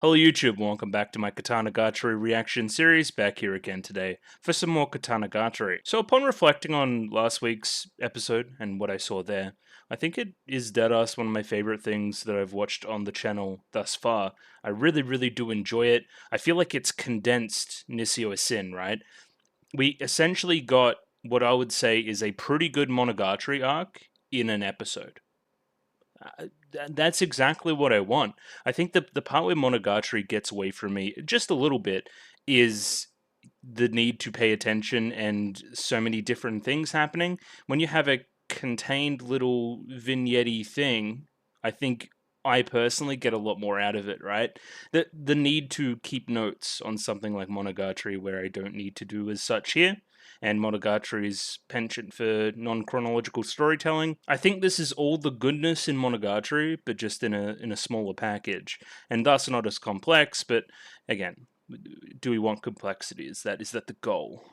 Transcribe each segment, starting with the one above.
Hello YouTube, welcome back to my Katanagatari reaction series, back here again today for some more Katanagatari. So upon reflecting on last week's episode and what I saw there, I think it is deadass one of my favorite things that I've watched on the channel thus far. I really do enjoy it. I feel like it's condensed Nisio Sin, right? We essentially got what I would say is a pretty good Monogatari arc in an episode. That's exactly what I want. I think the part where Monogatari gets away from me just a little bit is the need to pay attention and so many different things happening. When you have a contained little vignette thing, I think I personally get a lot more out of it, right? The need to keep notes on something like Monogatari where I don't need to do as such here, and Monogatari's penchant for non-chronological storytelling. I think this is all the goodness in Monogatari, but just in a smaller package, and thus not as complex. But again, do we want complexity? Is that the goal?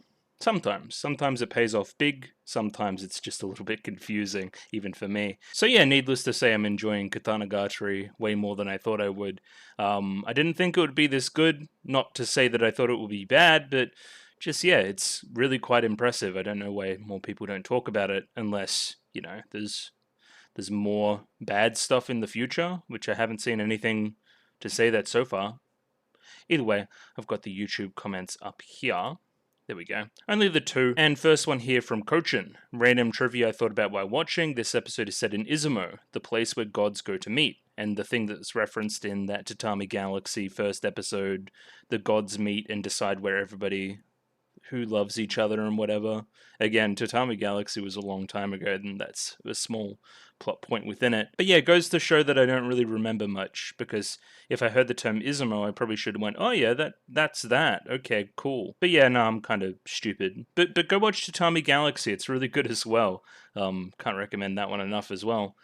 Sometimes it pays off big, sometimes it's just a little bit confusing, even for me. So yeah, needless to say, I'm enjoying Katanagatari way more than I thought I would. I didn't think it would be this good, not to say that I thought it would be bad, but just, yeah, it's really quite impressive. I don't know why more people don't talk about it, unless, there's more bad stuff in the future, which I haven't seen anything to say that so far. Either way, I've got the YouTube comments up here. There we go. Only the two. And first one here from Kochin. Random trivia I thought about while watching. This episode is set in Izumo, the place where gods go to meet. And the thing that's referenced in that Tatami Galaxy first episode, the gods meet and decide where everybody who loves each other and whatever. Again, Tatami Galaxy was a long time ago, and that's a small plot point within it. But yeah, it goes to show that I don't really remember much, because if I heard the term Izumo, I probably should have went, oh yeah, that's that. Okay, cool. But yeah, no, I'm kind of stupid. But go watch Tatami Galaxy, it's really good as well. Can't recommend that one enough as well.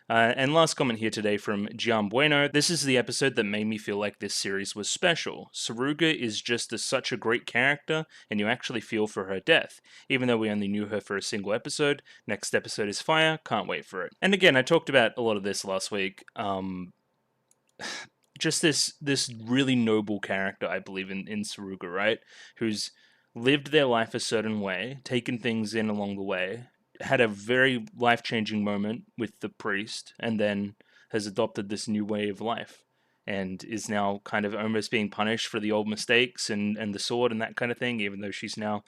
And last comment here today from Gian Bueno. This is the episode that made me feel like this series was special. Saruga is just such a great character, and you actually feel for her death. Even though we only knew her for a single episode, next episode is fire, can't wait for it. And again, I talked about a lot of this last week. Just this really noble character, I believe, in Saruga, right? Who's lived their life a certain way, taken things in along the way, had a very life-changing moment with the priest, and then has adopted this new way of life, and is now kind of almost being punished for the old mistakes and the sword and that kind of thing, even though she's now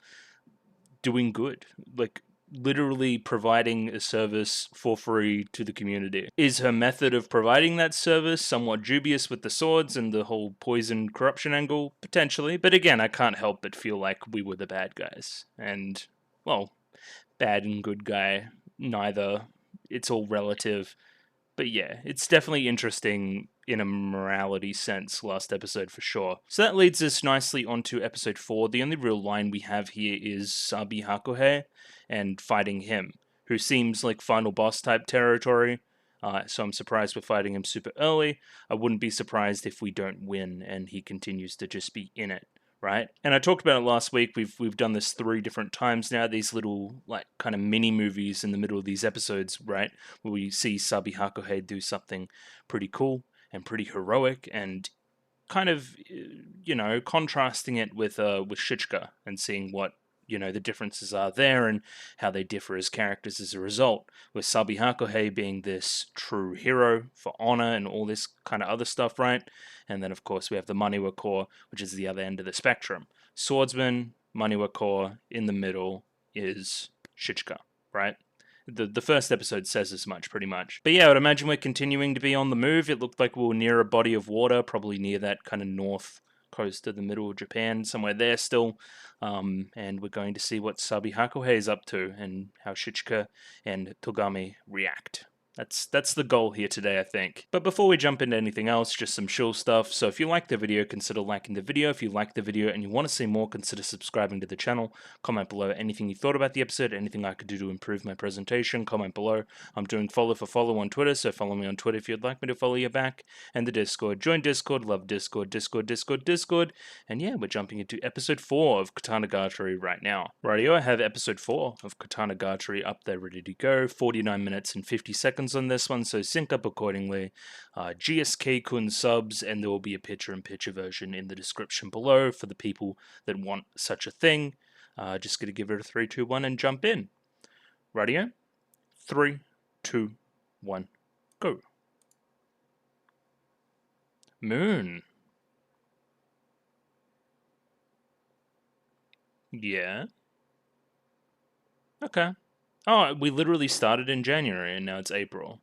doing good. Like, literally providing a service for free to the community. Is her method of providing that service somewhat dubious with the swords and the whole poison corruption angle? Potentially. But again, I can't help but feel like we were the bad guys. And, well, bad and good guy, neither. It's all relative. But yeah, it's definitely interesting in a morality sense, last episode for sure. So that leads us nicely onto episode 4. The only real line we have here is Sabi Hakuhei and fighting him, who seems like final boss type territory. So I'm surprised we're fighting him super early. I wouldn't be surprised if we don't win and he continues to just be in it, right? And I talked about it last week. We've done this 3 different times now. These little like kind of mini movies in the middle of these episodes, right? Where we see Sabi Hakuhei do something pretty cool and pretty heroic, and kind of contrasting it with Shichika and seeing what the differences are there and how they differ as characters as a result, with Sabi Hakuhei being this true hero for honor and all this kind of other stuff, right? And then of course we have the Maniwa Core, which is the other end of the spectrum. Swordsman, Maniwa Core, in the middle is Shichika, right? The first episode says as much, pretty much. But yeah, I would imagine we're continuing to be on the move. It looked like we were near a body of water, probably near that kind of north coast of the middle of Japan, somewhere there still. And we're going to see what Sabi Hakuhei is up to and how Shichika and Togami react. That's the goal here today, I think. But before we jump into anything else, just some chill stuff. So if you like the video, consider liking the video. If you like the video and you want to see more, consider subscribing to the channel. Comment below anything you thought about the episode, anything I could do to improve my presentation. Comment below. I'm doing follow for follow on Twitter, so follow me on Twitter if you'd like me to follow you back. And the Discord. Join Discord, love Discord, Discord. And yeah, we're jumping into episode 4 of Katanagatari right now. Rightio, I have episode 4 of Katanagatari up there ready to go. 49 minutes and 50 seconds songs on this one, so sync up accordingly. GSK Kun subs, and there will be a picture-in-picture version in the description below for the people that want such a thing. Just gonna give it a 3, 2, 1 and jump in. Radio? 3, 2, 1, go. Moon. Yeah. Okay. Oh, we literally started in January and now it's April.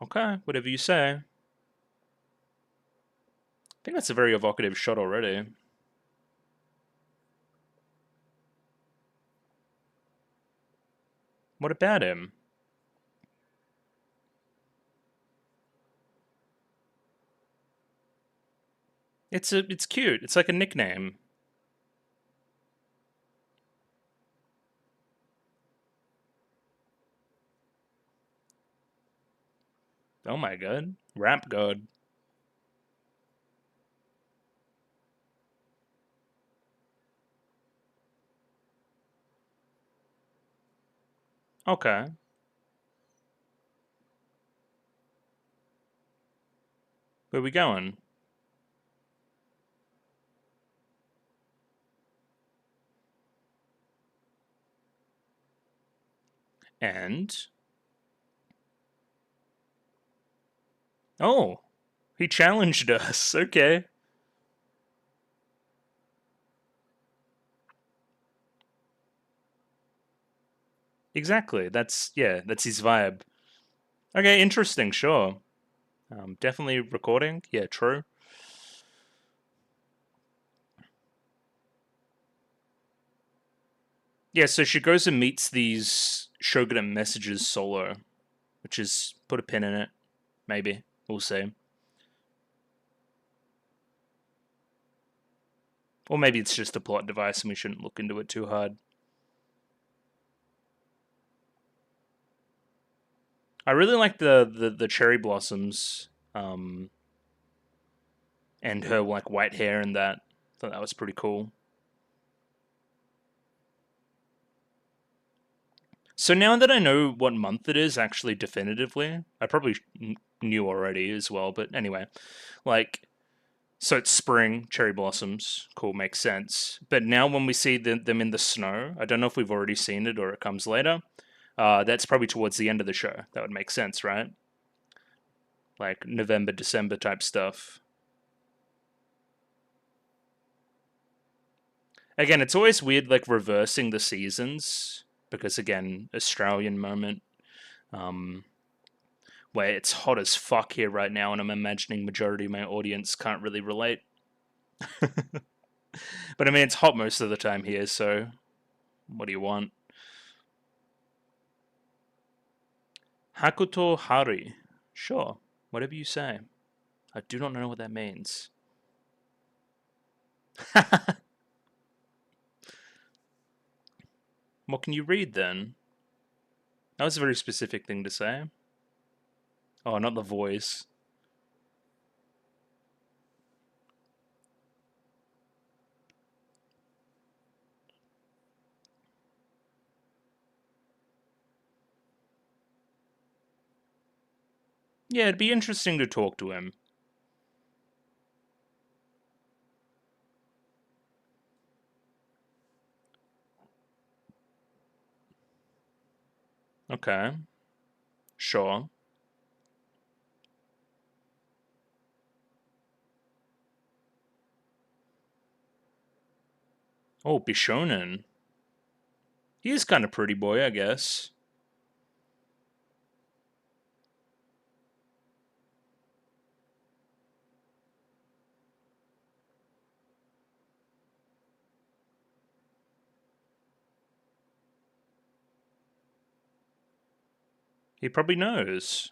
Okay, whatever you say. I think that's a very evocative shot already. What about him? It's cute. It's like a nickname. Oh my god. Rap god. Okay. Where we going? And oh, he challenged us. Okay. Exactly. That's his vibe. Okay, interesting, sure. Definitely recording. Yeah, true. Yeah, so she goes and meets these Shogunate messages solo, which is put a pin in it. Maybe. We'll see. Or maybe it's just a plot device and we shouldn't look into it too hard. I really like the cherry blossoms, and her like white hair and that. I thought that was pretty cool. So now that I know what month it is, actually definitively, I probably knew already as well. But anyway, like, so it's spring, cherry blossoms, cool, makes sense. But now when we see them in the snow, I don't know if we've already seen it or it comes later. That's probably towards the end of the show. That would make sense, right? Like November, December type stuff. Again, it's always weird, like reversing the seasons because again, Australian moment, um, where it's hot as fuck here right now, and I'm imagining majority of my audience can't really relate. But I mean, it's hot most of the time here, so what do you want? Hakuto Hari. Sure, whatever you say. I do not know what that means. What can you read then? That was a very specific thing to say. Oh, not the voice. Yeah, it'd be interesting to talk to him. Okay, sure. Oh, Bishonen. He is kind of pretty boy, I guess. He probably knows.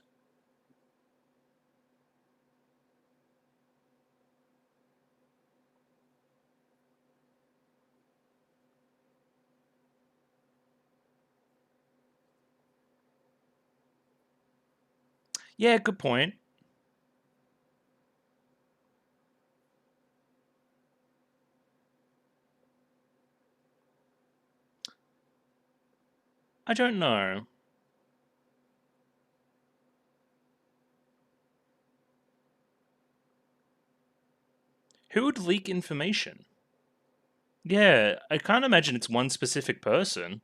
Yeah, good point. I don't know. Who would leak information? Yeah, I can't imagine it's one specific person.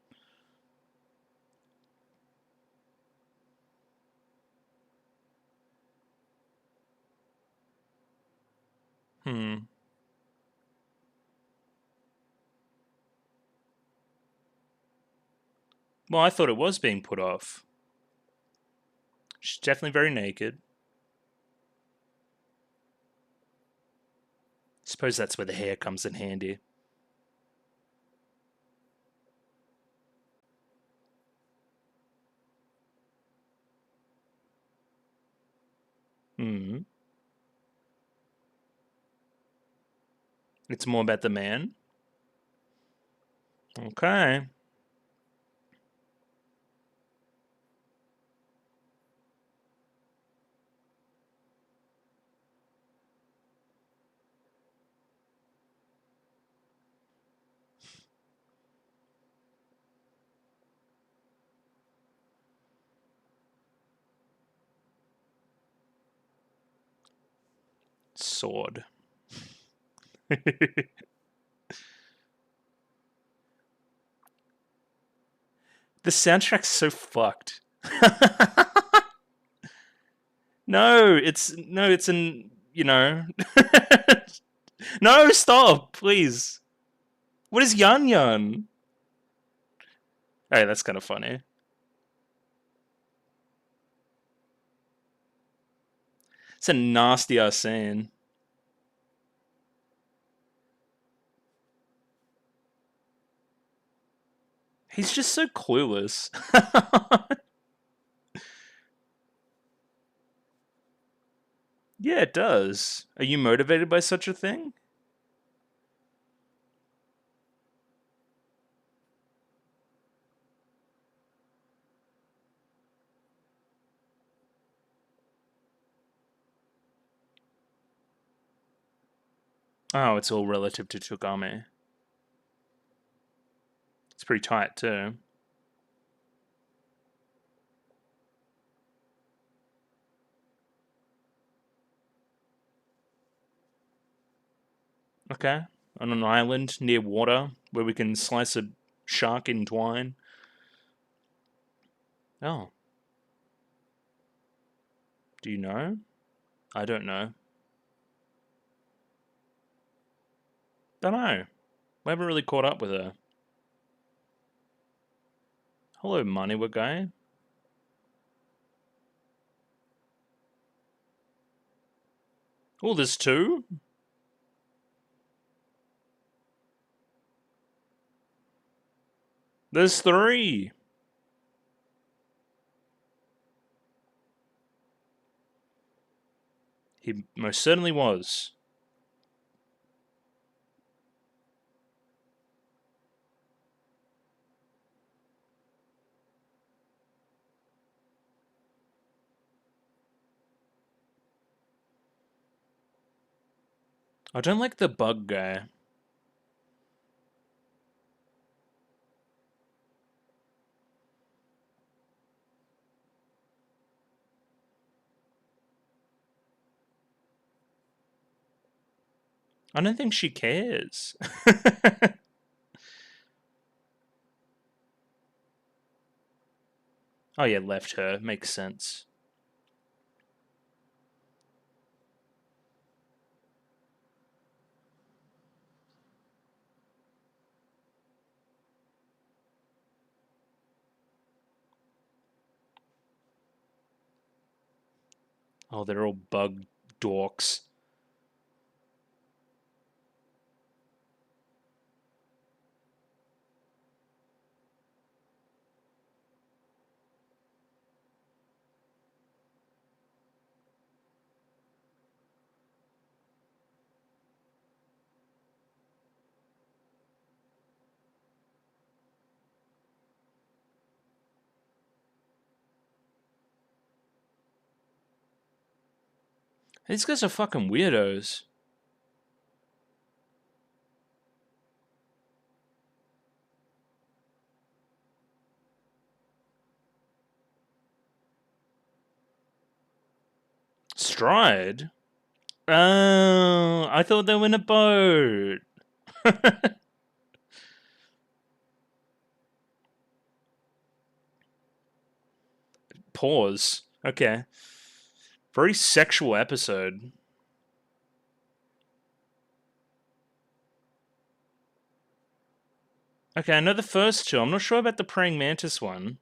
Hmm. Well, I thought it was being put off. She's definitely very naked. Suppose that's where the hair comes in handy. Hmm. It's more about the man. Okay. Sword. The soundtrack's so fucked. It's an No, stop, please. What is Yan Yan? Hey, that's kind of funny. It's a nasty ass scene. He's just so clueless. Yeah, it does. Are you motivated by such a thing? Oh, it's all relative to Togame. It's pretty tight too. Okay. On an island near water where we can slice a shark in twine. Oh, do you know? I don't know. Don't know. We haven't really caught up with her. Hello, Maniwa guy. Oh, there's two? There's three. He most certainly was. I don't like the bug guy. I don't think she cares. Oh yeah, left her. Makes sense. Oh, they're all bug dorks. These guys are fucking weirdos. dried? Oh, I thought they were in a boat. Pause. Okay. Very sexual episode. Okay, I know the first two. I'm not sure about the praying mantis one.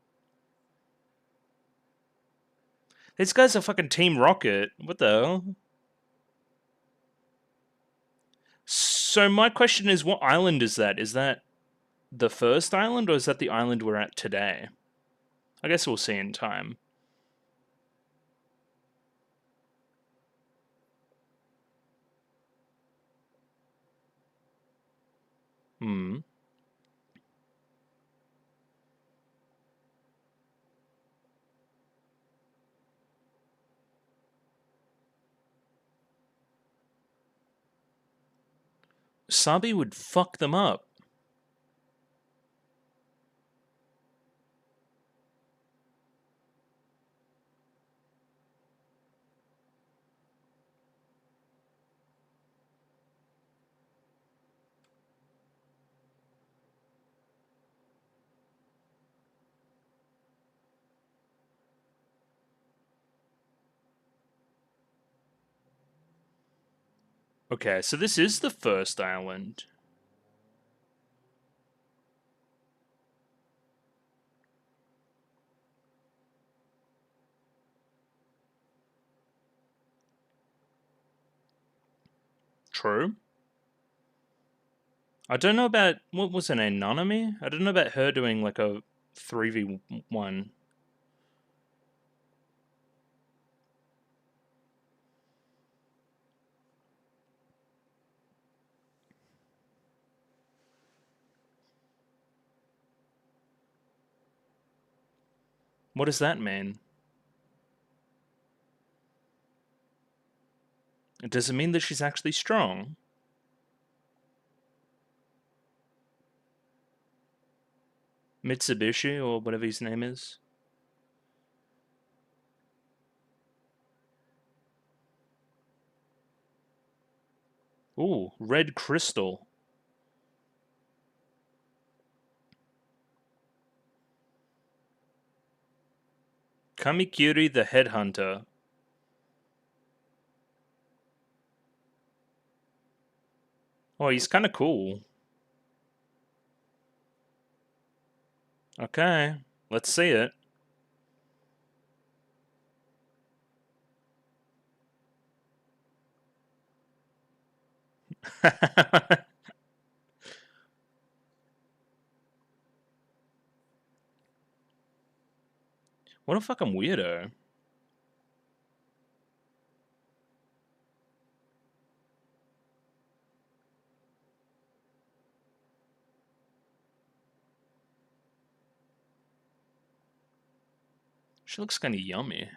These guys are fucking Team Rocket. What the hell? So my question is, what island is that? Is that the first island, or is that the island we're at today? I guess we'll see in time. Hmm. Sabi would fuck them up. Okay, so this is the first island. True. I don't know about, what was her name, Nanami? I don't know about her doing like a 3v1. What does that mean? Does it mean that she's actually strong? Mitsubishi, or whatever his name is? Ooh, red crystal. Kamikiri the Headhunter. Oh, he's kind of cool. Okay, let's see it. What a fucking weirdo. She looks kind of yummy.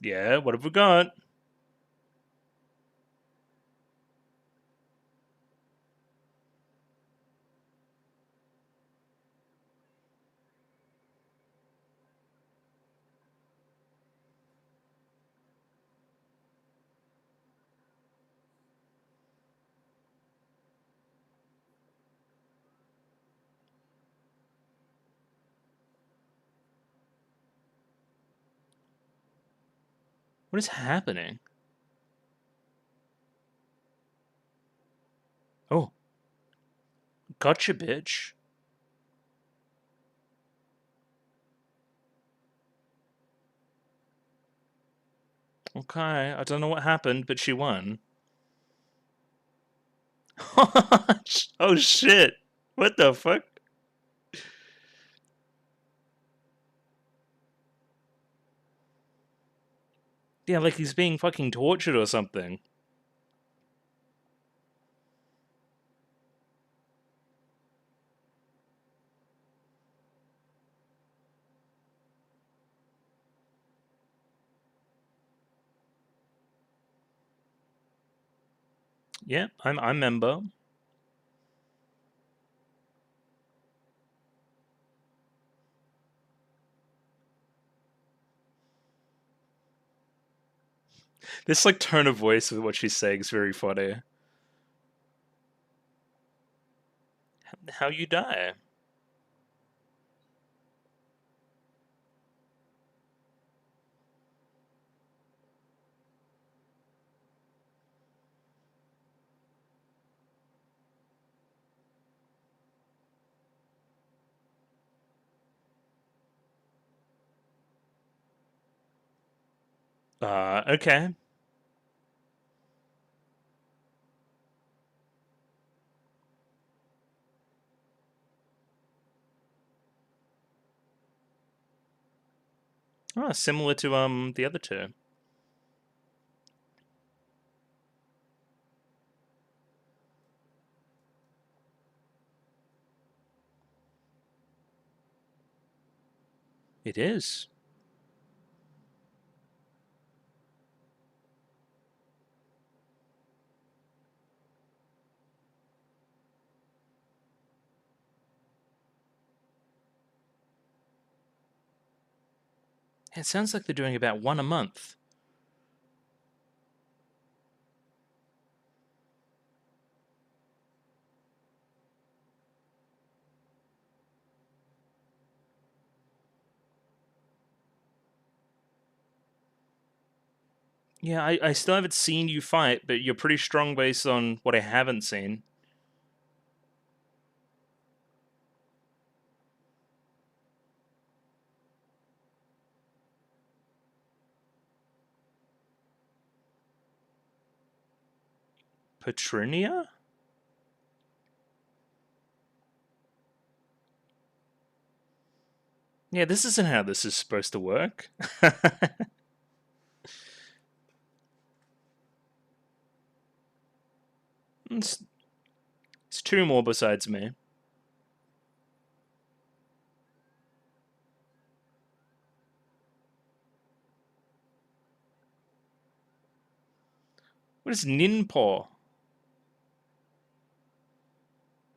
Yeah, what have we got? What is happening? Oh. Gotcha, bitch. Okay, I don't know what happened, but she won. Oh shit. What the fuck? Yeah, like he's being fucking tortured or something. Yeah, I member. This like tone of voice with what she's saying is very funny. How you die? Okay. Oh, similar to the other two. It is. It sounds like they're doing about one a month. Yeah, I still haven't seen you fight, but you're pretty strong based on what I haven't seen. Petrinia? Yeah, this isn't how this is supposed to work. it's, it's two more besides me. What is Ninpo?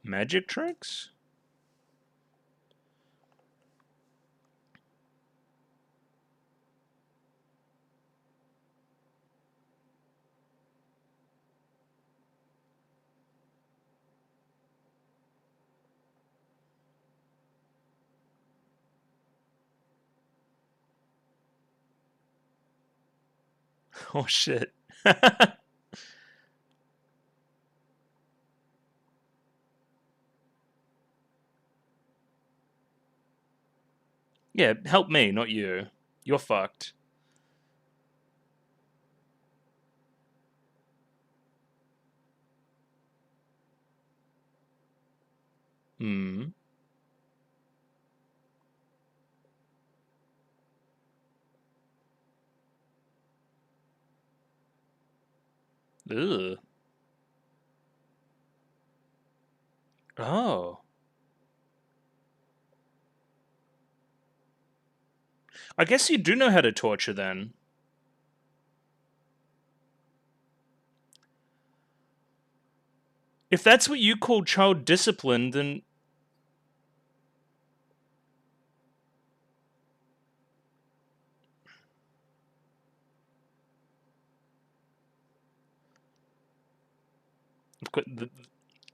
Magic tricks? Oh shit. Yeah, help me, not you. You're fucked. Hmm. Ugh. Oh. I guess you do know how to torture then. If that's what you call child discipline, then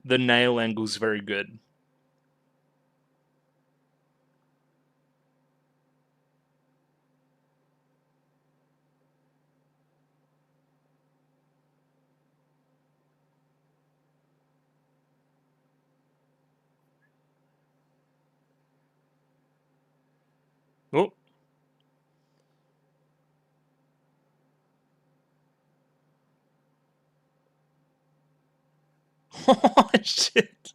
the nail angle's very good. Oh. Oh, shit.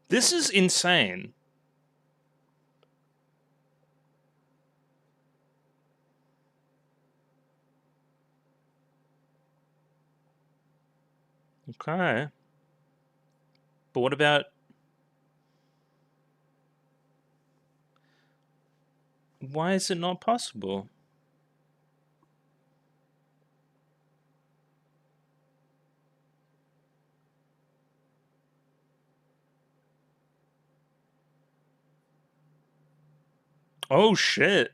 This is insane. Okay. But what about... Why is it not possible? Oh shit.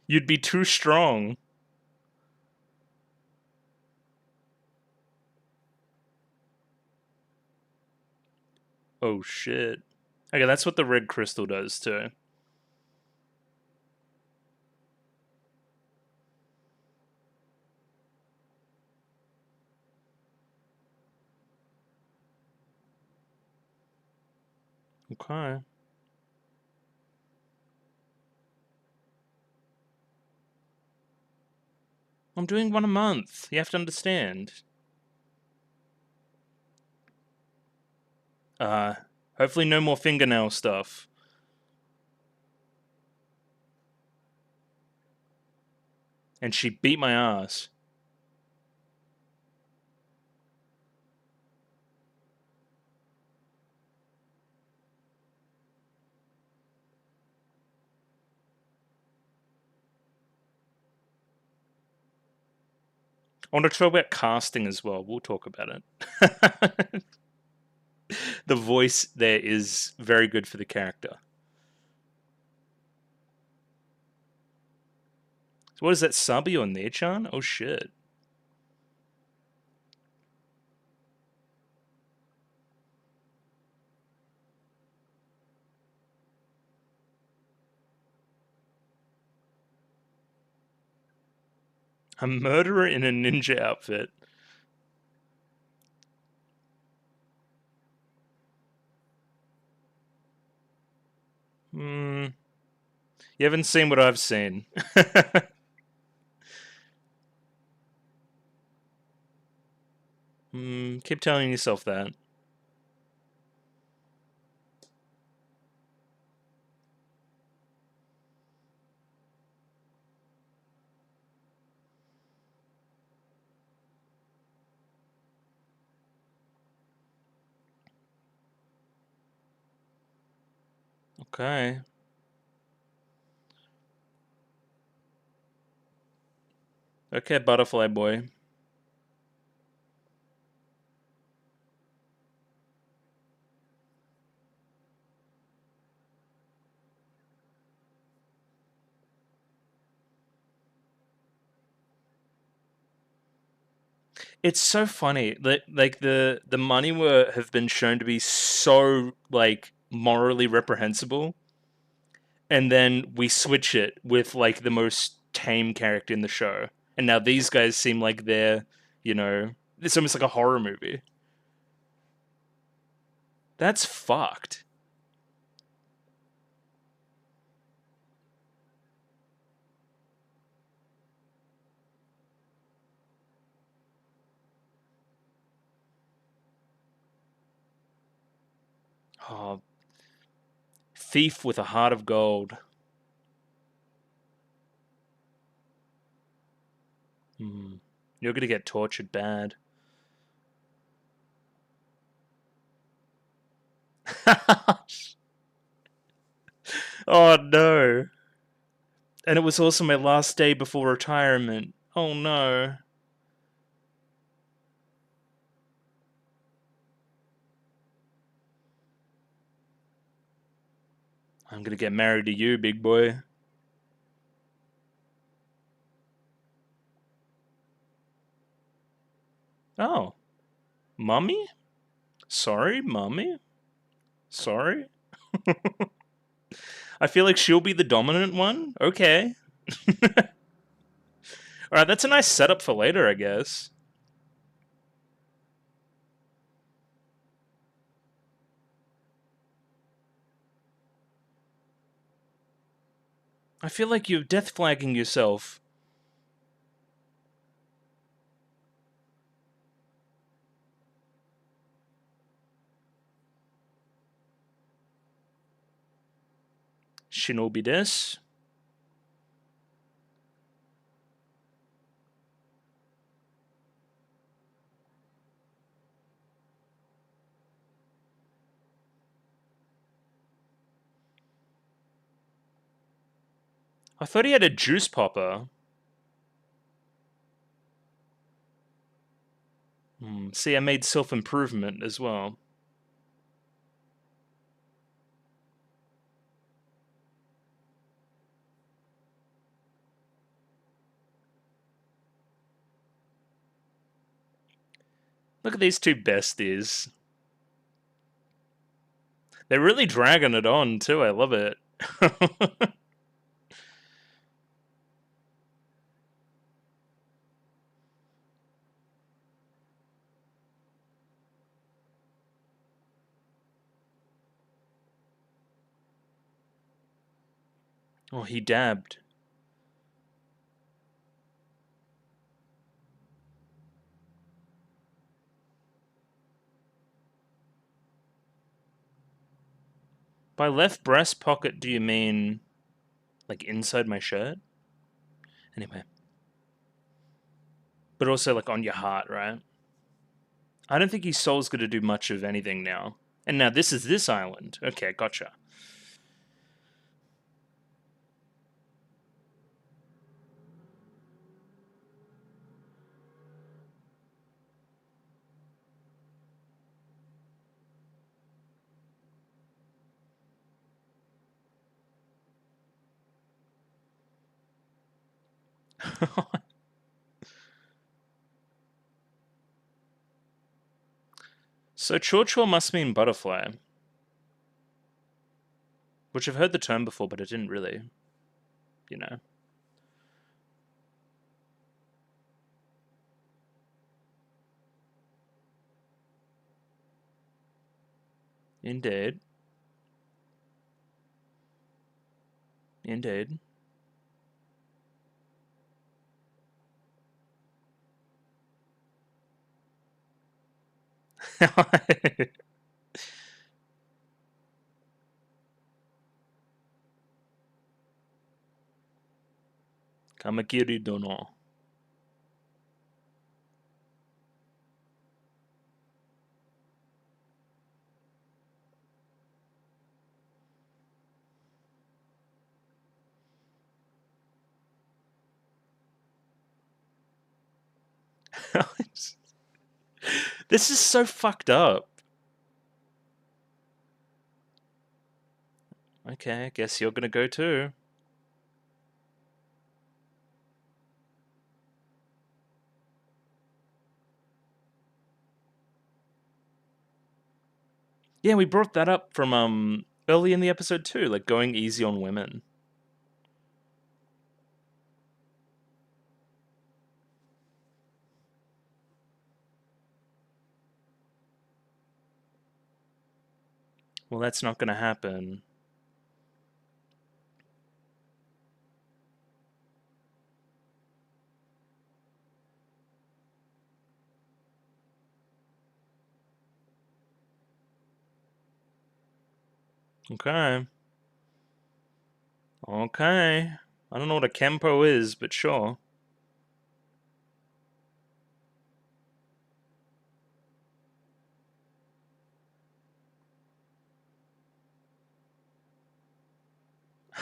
You'd be too strong. Oh shit. Okay, that's what the red crystal does too. Okay. I'm doing one a month. You have to understand. Hopefully no more fingernail stuff. And she beat my ass. I want to talk about casting as well. We'll talk about it. The voice there is very good for the character. So what is that, Sabi or Nechan? Oh shit. A murderer in a ninja outfit. You haven't seen what I've seen. Keep telling yourself that. Okay. Okay, butterfly boy. It's so funny that like the money were have been shown to be so like morally reprehensible, and then we switch it with like the most tame character in the show, and now these guys seem like they're, it's almost like a horror movie. That's fucked. Oh, thief with a heart of gold. You're gonna get tortured bad. Oh no. And it was also my last day before retirement. Oh no. I'm gonna get married to you, big boy. Oh. Mummy? Sorry, Mummy? Sorry? I feel like she'll be the dominant one? Okay. Alright, that's a nice setup for later, I guess. I feel like you're death flagging yourself. Shinobi desu. I thought he had a juice popper. See, I made self-improvement as well. Look at these two besties. They're really dragging it on, too. I love it. Oh, he dabbed. By left breast pocket, do you mean like inside my shirt? Anyway. But also like on your heart, right? I don't think his soul's going to do much of anything now. And now this is this island. Okay, gotcha. So Chorchor must mean butterfly. Which I've heard the term before, but I didn't really, you know. Indeed. Indeed. Kamakiri dono. This is so fucked up. Okay, I guess you're gonna go too. Yeah, we brought that up from early in the episode too, like going easy on women. Well, that's not gonna happen. Okay. Okay. I don't know what a Kempo is, but sure.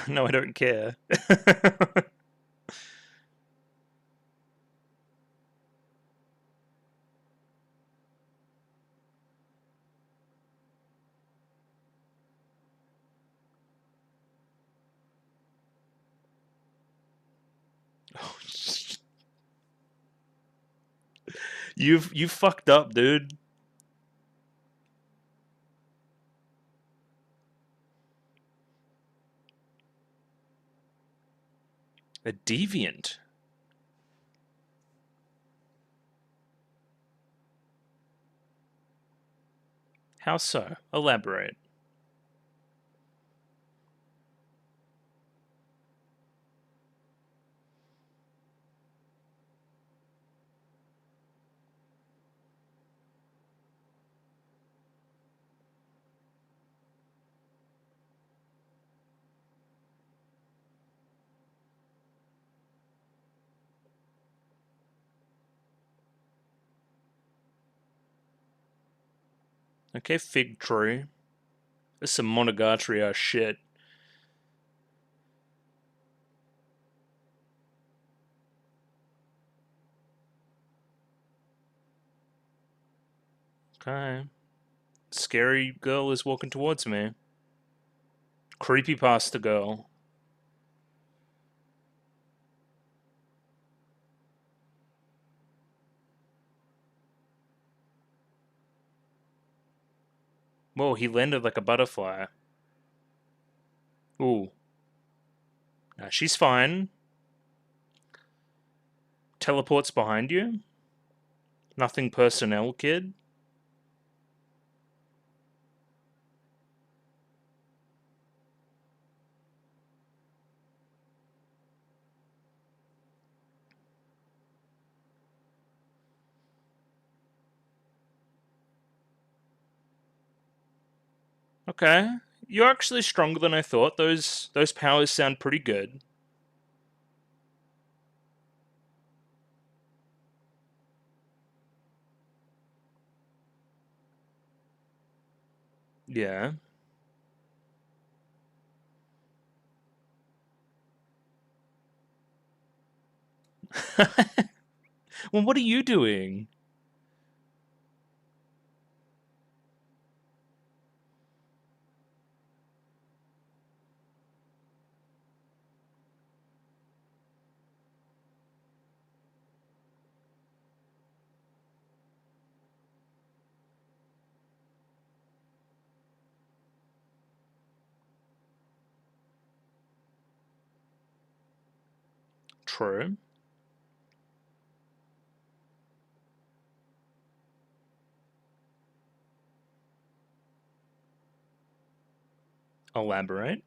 No, I don't care. Oh, you fucked up, dude. A deviant. How so? Elaborate. Okay, fig tree. This is some Monogatari shit. Okay. Scary girl is walking towards me. Creepypasta girl. Whoa, he landed like a butterfly. Ooh. Nah, she's fine. Teleports behind you. Nothing personnel, kid. Okay. You're actually stronger than I thought. Those powers sound pretty good. Yeah. Well, what are you doing? True. Elaborate.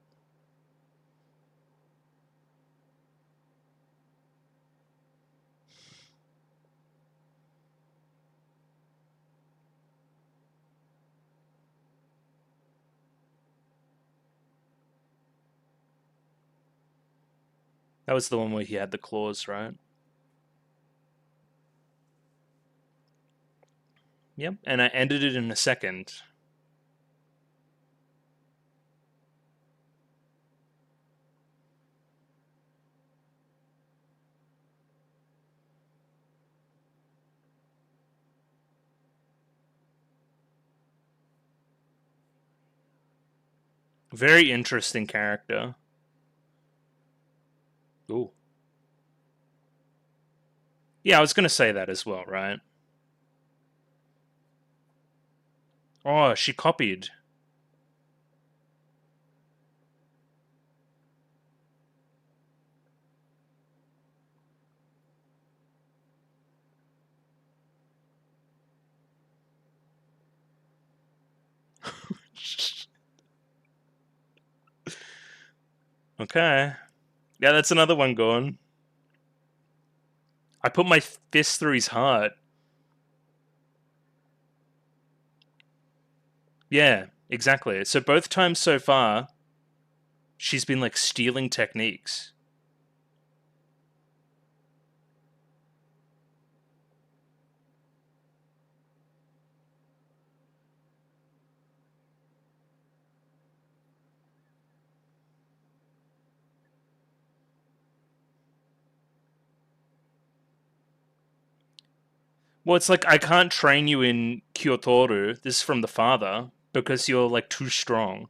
That was the one where he had the claws, right? Yep. And I ended it in a second. Very interesting character. Ooh. Yeah, I was gonna say that as well, right? Oh, she copied. Okay. Yeah, that's another one gone. I put my fist through his heart. Yeah, exactly. So both times so far, she's been like stealing techniques. Well, it's like I can't train you in Kyotoru. This is from the father because you're like too strong.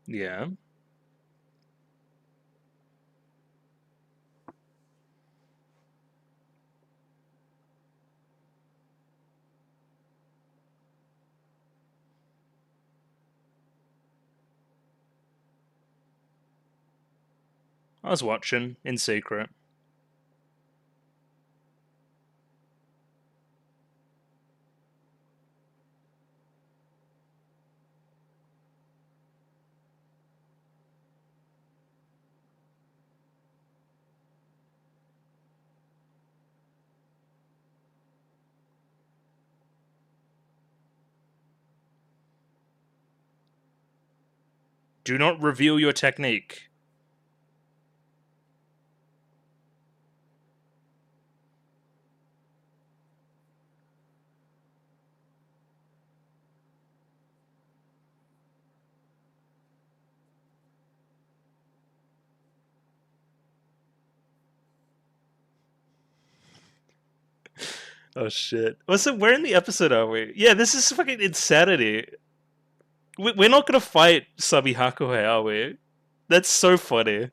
Yeah. I was watching in secret. Do not reveal your technique. Oh shit. Also, where in the episode are we? Yeah, this is fucking insanity. We're not gonna fight Sabi Hakuhei, are we? That's so funny.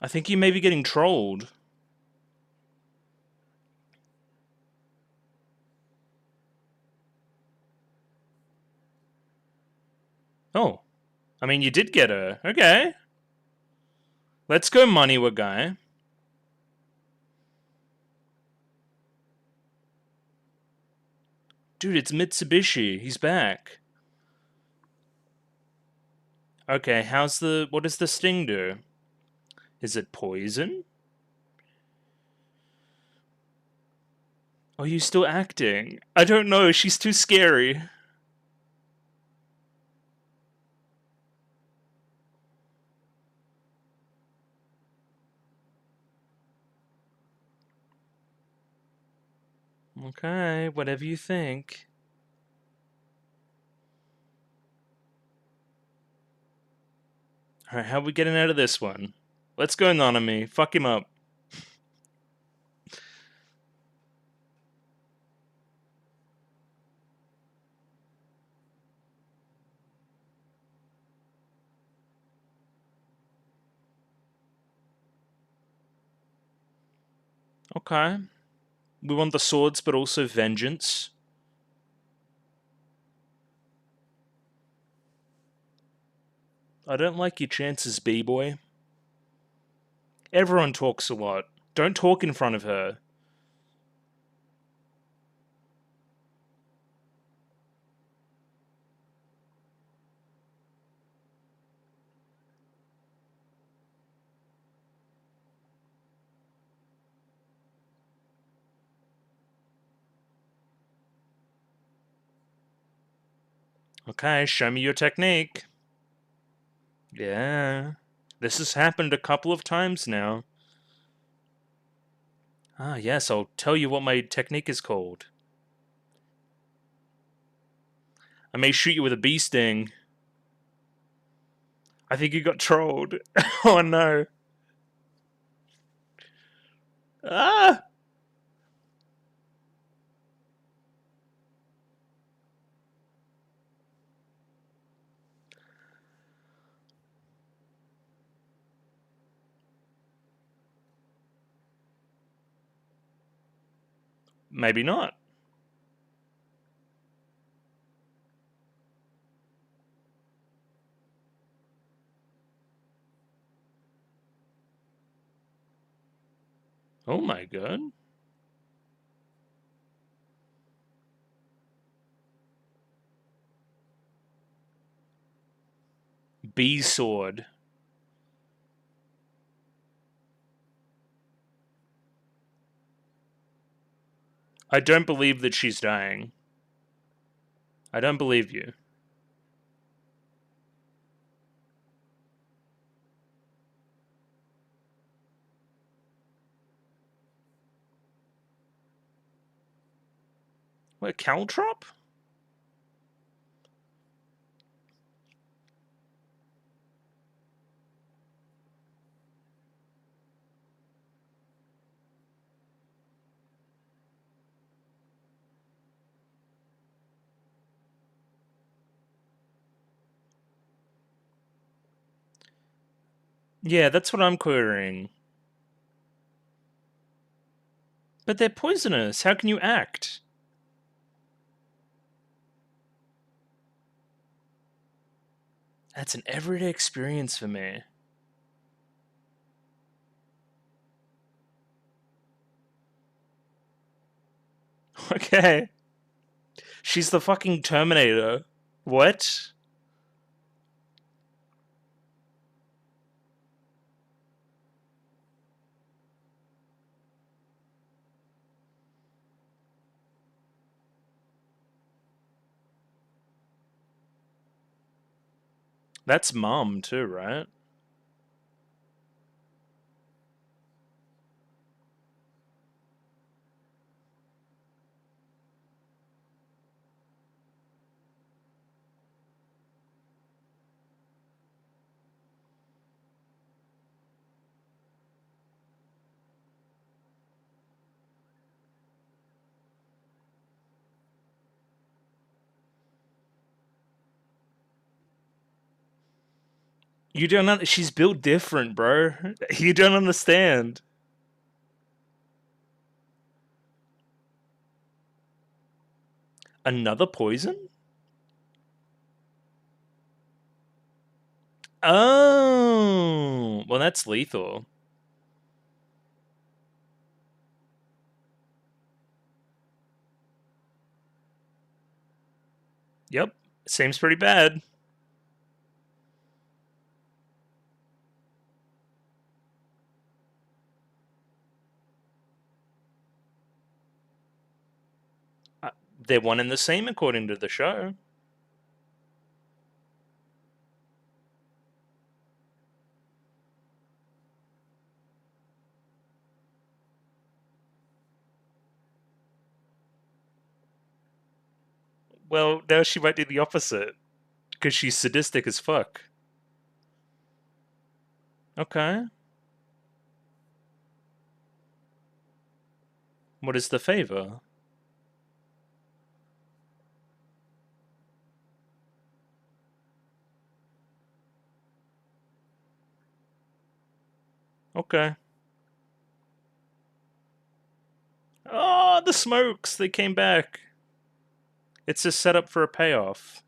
I think he may be getting trolled. Oh. I mean, you did get her. Okay. Let's go Maniwa guy. Dude, it's Mitsubishi. He's back. Okay, what does the sting do? Is it poison? Are you still acting? I don't know, she's too scary. Okay, whatever you think. Alright, how are we getting out of this one? Let's go Nanami. Fuck him up. Okay. We want the swords, but also vengeance. I don't like your chances, B-boy. Everyone talks a lot. Don't talk in front of her. Okay, show me your technique. Yeah. This has happened a couple of times now. Ah, yes, I'll tell you what my technique is called. I may shoot you with a bee sting. I think you got trolled. Oh no. Ah! Maybe not. Oh my god. Bee sword. I don't believe that she's dying. I don't believe you. What, Caltrop? Yeah, that's what I'm querying. But they're poisonous. How can you act? That's an everyday experience for me. Okay. She's the fucking Terminator. What? That's Mom, too, right? You don't. She's built different, bro. You don't understand. Another poison? Oh, well, that's lethal. Yep, seems pretty bad. They're one and the same according to the show. Well, now she might do the opposite because she's sadistic as fuck. Okay. What is the favor? Okay. Oh, the smokes! They came back. It's a setup for a payoff.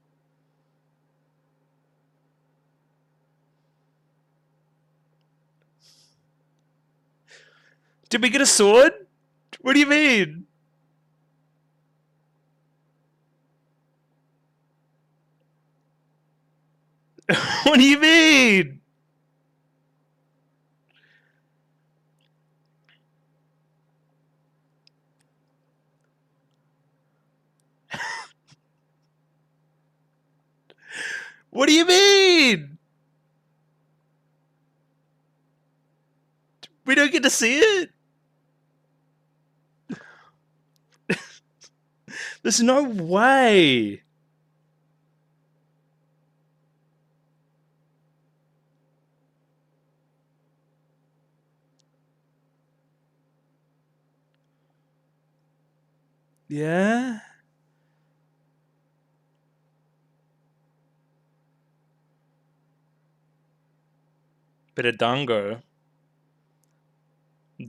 Did we get a sword? What do you mean? What do you mean? What do you mean? We don't get to see it? There's no way. Yeah? Bit of dango.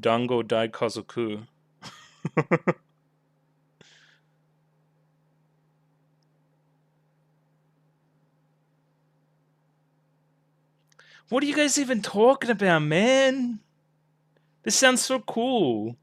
Dango Dai Kazoku. What are you guys even talking about, man? This sounds so cool.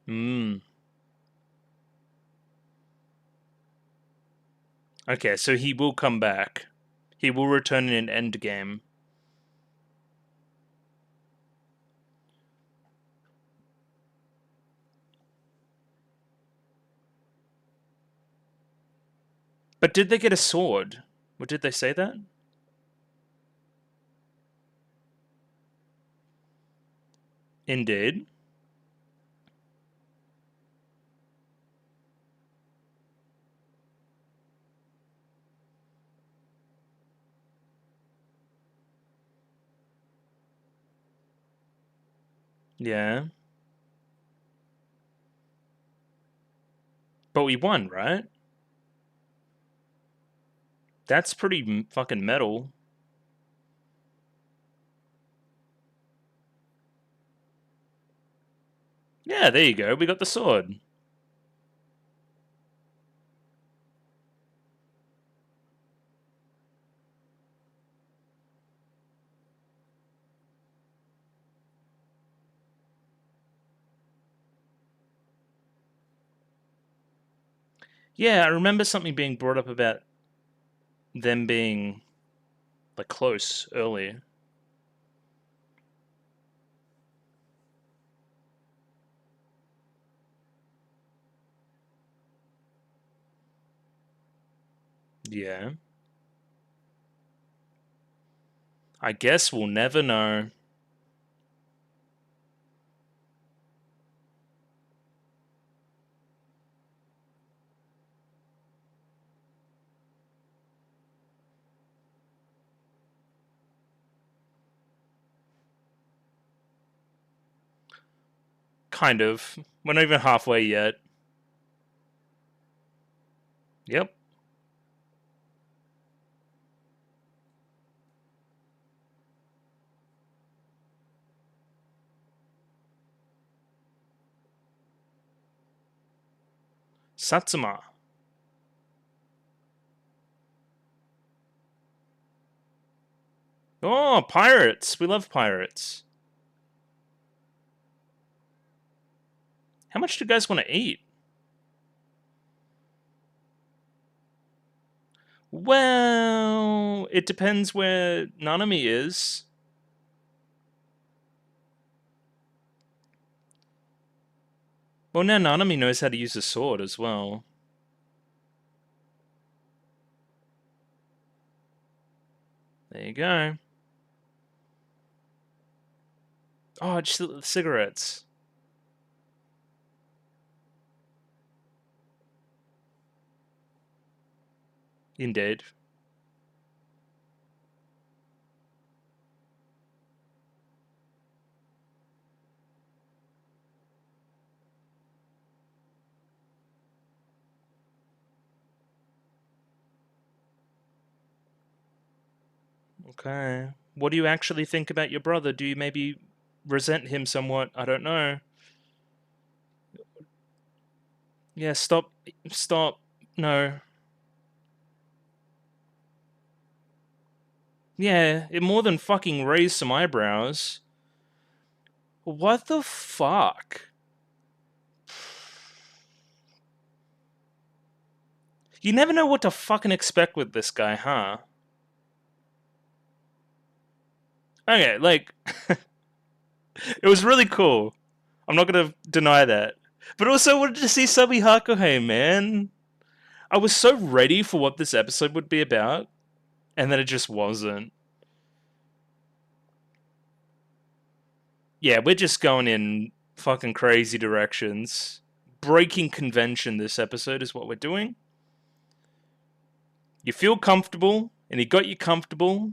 Hmm. Okay, so he will come back. He will return in an endgame. But did they get a sword? What did they say that? Indeed. Yeah. But we won, right? That's pretty fucking metal. Yeah, there you go. We got the sword. Yeah, I remember something being brought up about them being like close earlier. Yeah. I guess we'll never know. Kind of. We're not even halfway yet. Yep. Satsuma. Oh, pirates! We love pirates. How much do you guys want to eat? Well, it depends where Nanami is. Well, now Nanami knows how to use a sword as well. There you go. Oh, just cigarettes. Indeed. Okay. What do you actually think about your brother? Do you maybe resent him somewhat? I don't know. Yeah, stop. Stop. No. Yeah, it more than fucking raised some eyebrows. What the fuck? You never know what to fucking expect with this guy, huh? Okay, like, it was really cool. I'm not gonna deny that. But also, I wanted to see Sabi Hakuhei, man. I was so ready for what this episode would be about, and then it just wasn't. Yeah, we're just going in fucking crazy directions. Breaking convention this episode is what we're doing. You feel comfortable, and he got you comfortable,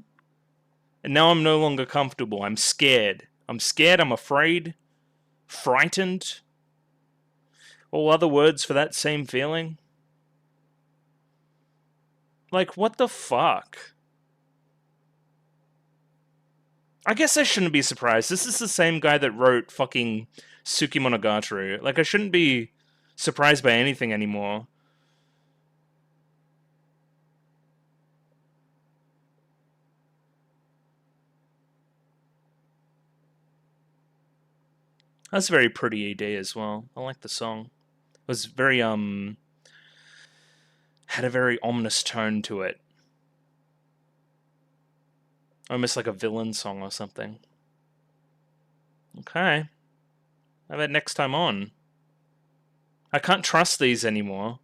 and now I'm no longer comfortable. I'm scared. I'm scared, I'm afraid, frightened. All other words for that same feeling. Like, what the fuck? I guess I shouldn't be surprised. This is the same guy that wrote fucking Tsukimonogatari. Like, I shouldn't be surprised by anything anymore. That's a very pretty ED as well. I like the song. It was very, had a very ominous tone to it. Almost like a villain song or something. Okay. How about next time on? I can't trust these anymore.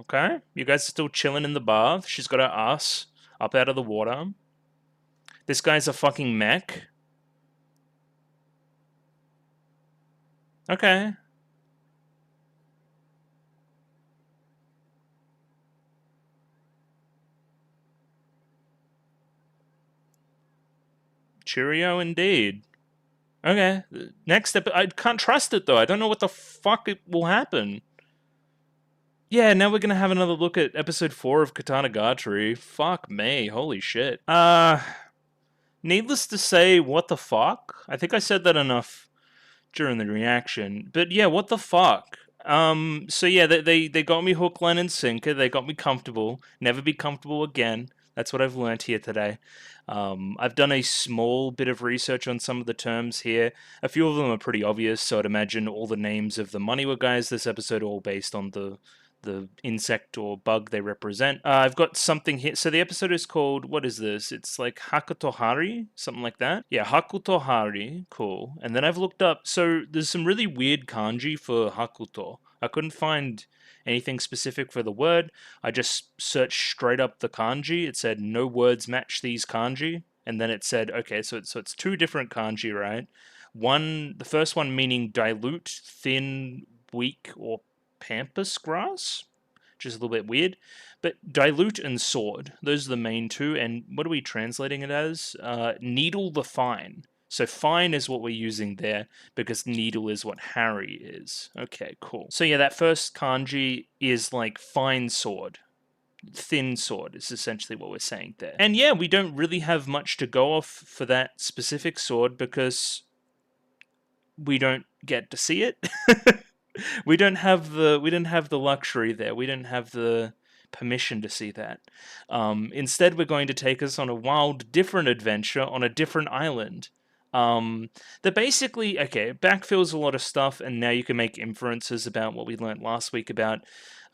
Okay. You guys are still chilling in the bath. She's got her ass up out of the water. This guy's a fucking mech. Okay. Cheerio indeed. Okay. Next step. I can't trust it though. I don't know what the fuck it will happen. Yeah, now we're gonna have another look at episode 4 of Katanagatari. Fuck me. Holy shit. Needless to say, what the fuck? I think I said that enough during the reaction. But yeah, what the fuck? So yeah, they got me hook, line, and sinker. They got me comfortable. Never be comfortable again. That's what I've learnt here today. I've done a small bit of research on some of the terms here. A few of them are pretty obvious, so I'd imagine all the names of the Maniwa guys this episode are all based on the insect or bug they represent. I've got something here. So the episode is called, what is this? It's like Hakutohari, something like that. Yeah, Hakutohari, cool. And then I've looked up, so there's some really weird kanji for Hakuto. I couldn't find anything specific for the word. I just searched straight up the kanji. It said no words match these kanji. And then it said, okay, so it's two different kanji, right? The first one meaning dilute, thin, weak, or pampas grass, which is a little bit weird. But dilute and sword, those are the main two. And what are we translating it as? Needle the fine. So fine is what we're using there because needle is what Harry is. Okay, cool. So yeah, that first kanji is like fine sword. Thin sword is essentially what we're saying there. And yeah, we don't really have much to go off for that specific sword because we don't get to see it. we didn't have the luxury there. We didn't have the permission to see that. Instead, we're going to take us on a wild, different adventure on a different island. That basically, okay, backfills a lot of stuff, and now you can make inferences about what we learned last week about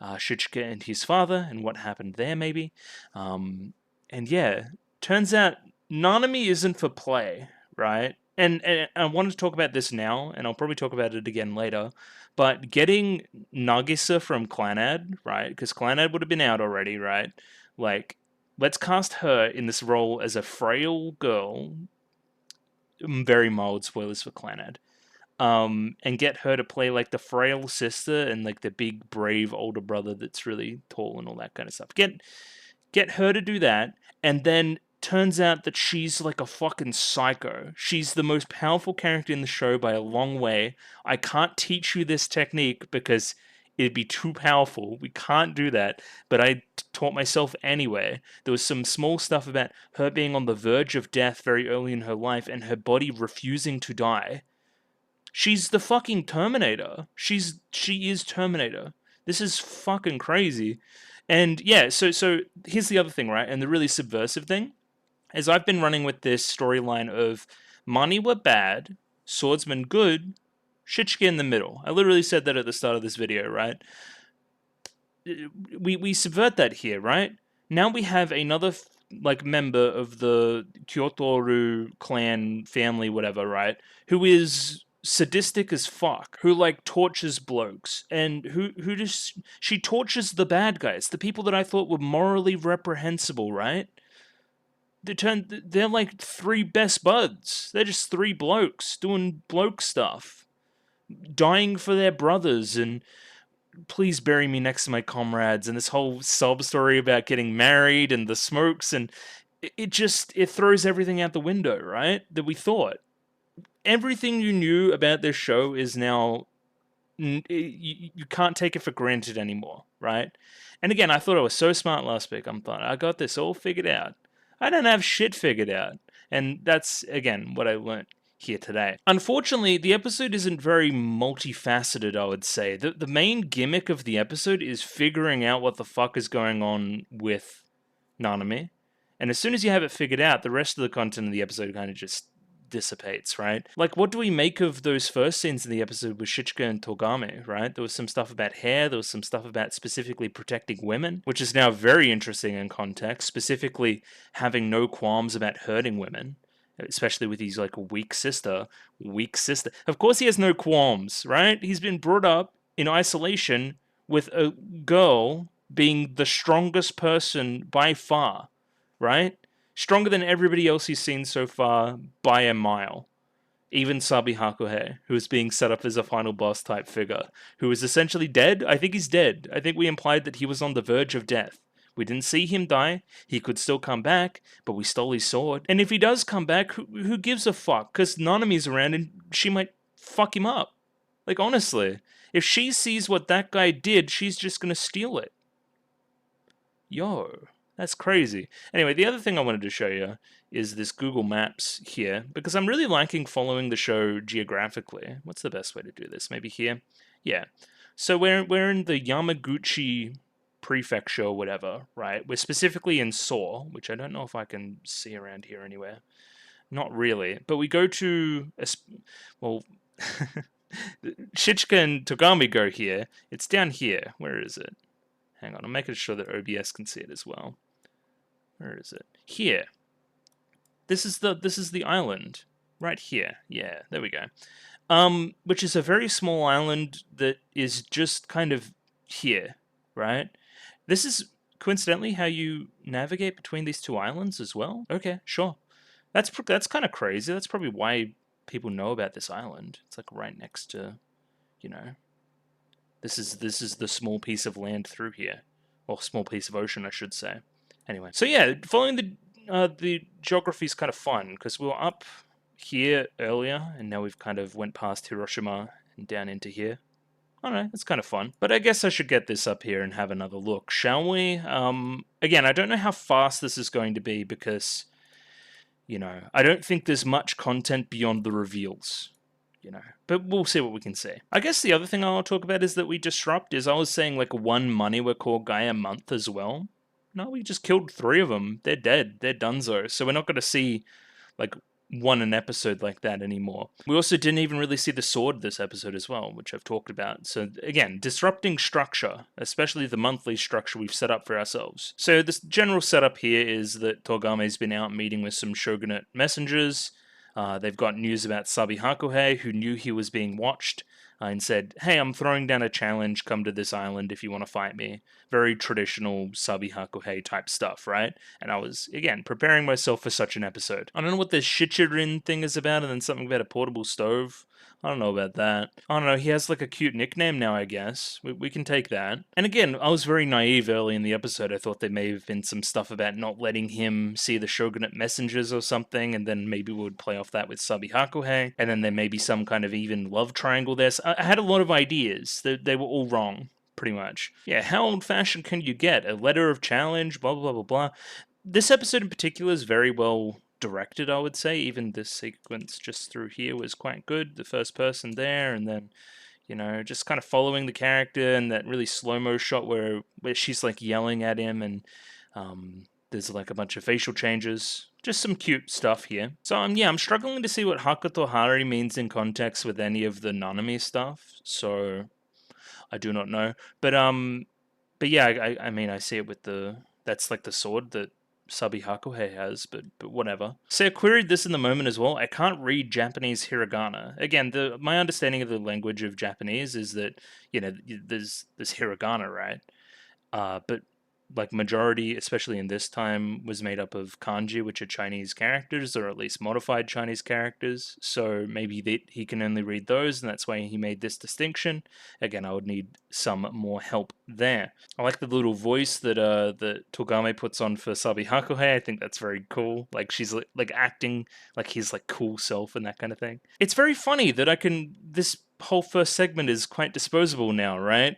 Shuchika and his father and what happened there, maybe. And yeah, turns out Nanami isn't for play, right? And I wanted to talk about this now, and I'll probably talk about it again later. But getting Nagisa from Clanad, right? Because Clanad would have been out already, right? Like, let's cast her in this role as a frail girl. Very mild spoilers for Clanad. And get her to play like the frail sister and like the big brave older brother that's really tall and all that kind of stuff. Get her to do that, and then turns out that she's like a fucking psycho. She's the most powerful character in the show by a long way. I can't teach you this technique because it'd be too powerful. We can't do that, but I taught myself anyway. There was some small stuff about her being on the verge of death very early in her life and her body refusing to die. She's the fucking Terminator. She is Terminator. This is fucking crazy. And yeah, so here's the other thing, right? And the really subversive thing is I've been running with this storyline of Maniwa bad, swordsman good, Shichika in the middle. I literally said that at the start of this video, right? We subvert that here, right? Now we have another like member of the Kyotoru clan family, whatever, right? Who is sadistic as fuck, who like tortures blokes, and who just she tortures the bad guys, the people that I thought were morally reprehensible, right? They're like three best buds. They're just three blokes doing bloke stuff, dying for their brothers, and please bury me next to my comrades, and this whole sub story about getting married and the smokes, and it throws everything out the window, right? That we thought. Everything you knew about this show is now you can't take it for granted anymore, right? And again, I thought I was so smart last week. I'm thought I got this all figured out. I don't have shit figured out, and that's again what I learned here today. Unfortunately, the episode isn't very multifaceted, I would say. The main gimmick of the episode is figuring out what the fuck is going on with Nanami. And as soon as you have it figured out, the rest of the content of the episode kind of just dissipates, right? Like, what do we make of those first scenes in the episode with Shichika and Togame, right? There was some stuff about hair, there was some stuff about specifically protecting women, which is now very interesting in context, specifically having no qualms about hurting women, especially with his, like, weak sister. Of course he has no qualms, right? He's been brought up in isolation with a girl being the strongest person by far, right? Stronger than everybody else he's seen so far by a mile. Even Sabi Hakuhe, who is being set up as a final boss type figure, who is essentially dead. I think he's dead. I think we implied that he was on the verge of death. We didn't see him die. He could still come back, but we stole his sword. And if he does come back, who gives a fuck? Because Nanami's around and she might fuck him up. Like, honestly, if she sees what that guy did, she's just gonna steal it. Yo. That's crazy. Anyway, the other thing I wanted to show you is this Google Maps here, because I'm really liking following the show geographically. What's the best way to do this? Maybe here? Yeah. So we're in the Yamaguchi prefecture or whatever, right? We're specifically in Seoul, which I don't know if I can see around here anywhere. Not really. But we go to... well... Shichika and Togami go here. It's down here. Where is it? Hang on, I'm making sure that OBS can see it as well. Where is it? Here. This is the island. Right here. Yeah, there we go. Which is a very small island that is just kind of here, right? This is coincidentally how you navigate between these two islands as well? Okay, sure. That's kind of crazy. That's probably why people know about this island. It's like right next to, you know, this is the small piece of land through here. or small piece of ocean, I should say. Anyway, so yeah, following the geography is kind of fun because we were up here earlier, and now we've kind of went past Hiroshima and down into here. I don't know, it's kind of fun. But I guess I should get this up here and have another look, shall we? Again, I don't know how fast this is going to be because, you know, I don't think there's much content beyond the reveals, you know. But we'll see what we can see. I guess the other thing I'll talk about is that we disrupt, is I was saying like one money we're called guy a month as well. No, we just killed 3 of them. They're dead. They're donezo. So we're not going to see like one an episode like that anymore. We also didn't even really see the sword this episode as well, which I've talked about. So again, disrupting structure, especially the monthly structure we've set up for ourselves. So this general setup here is that Togame's been out meeting with some shogunate messengers. They've got news about Sabi Hakuhei, who knew he was being watched, and said, hey, I'm throwing down a challenge, come to this island if you want to fight me. Very traditional Sabi Hakuhei type stuff, right? And I was, again, preparing myself for such an episode. I don't know what this Shichirin thing is about, and then something about a portable stove. I don't know about that. I don't know, he has like a cute nickname now, I guess. We can take that. And again, I was very naive early in the episode. I thought there may have been some stuff about not letting him see the shogunate messengers or something, and then maybe we would play off that with Sabi Hakuhei, and then there may be some kind of even love triangle there. So I had a lot of ideas. They were all wrong, pretty much. Yeah, how old-fashioned can you get? A letter of challenge, blah, blah, blah, blah. This episode in particular is very well directed, I would say. Even this sequence just through here was quite good. The first person there, and then, you know, just kind of following the character, and that really slow-mo shot where she's like yelling at him, and there's like a bunch of facial changes. Just some cute stuff here. So yeah, I'm struggling to see what Hakuto Hari means in context with any of the Nanami stuff. So I do not know. But yeah, I mean, I see it with that's like the sword that Sabi Hakuhei has, but whatever. So I queried this in the moment as well. I can't read Japanese hiragana. Again, my understanding of the language of Japanese is that, you know, there's hiragana, right? But like majority, especially in this time, was made up of kanji, which are Chinese characters, or at least modified Chinese characters. So maybe he can only read those, and that's why he made this distinction. Again, I would need some more help there. I like the little voice that Togame puts on for Sabi Hakuhei. I think that's very cool. Like she's like acting like his like cool self and that kind of thing. It's very funny that this whole first segment is quite disposable now, right?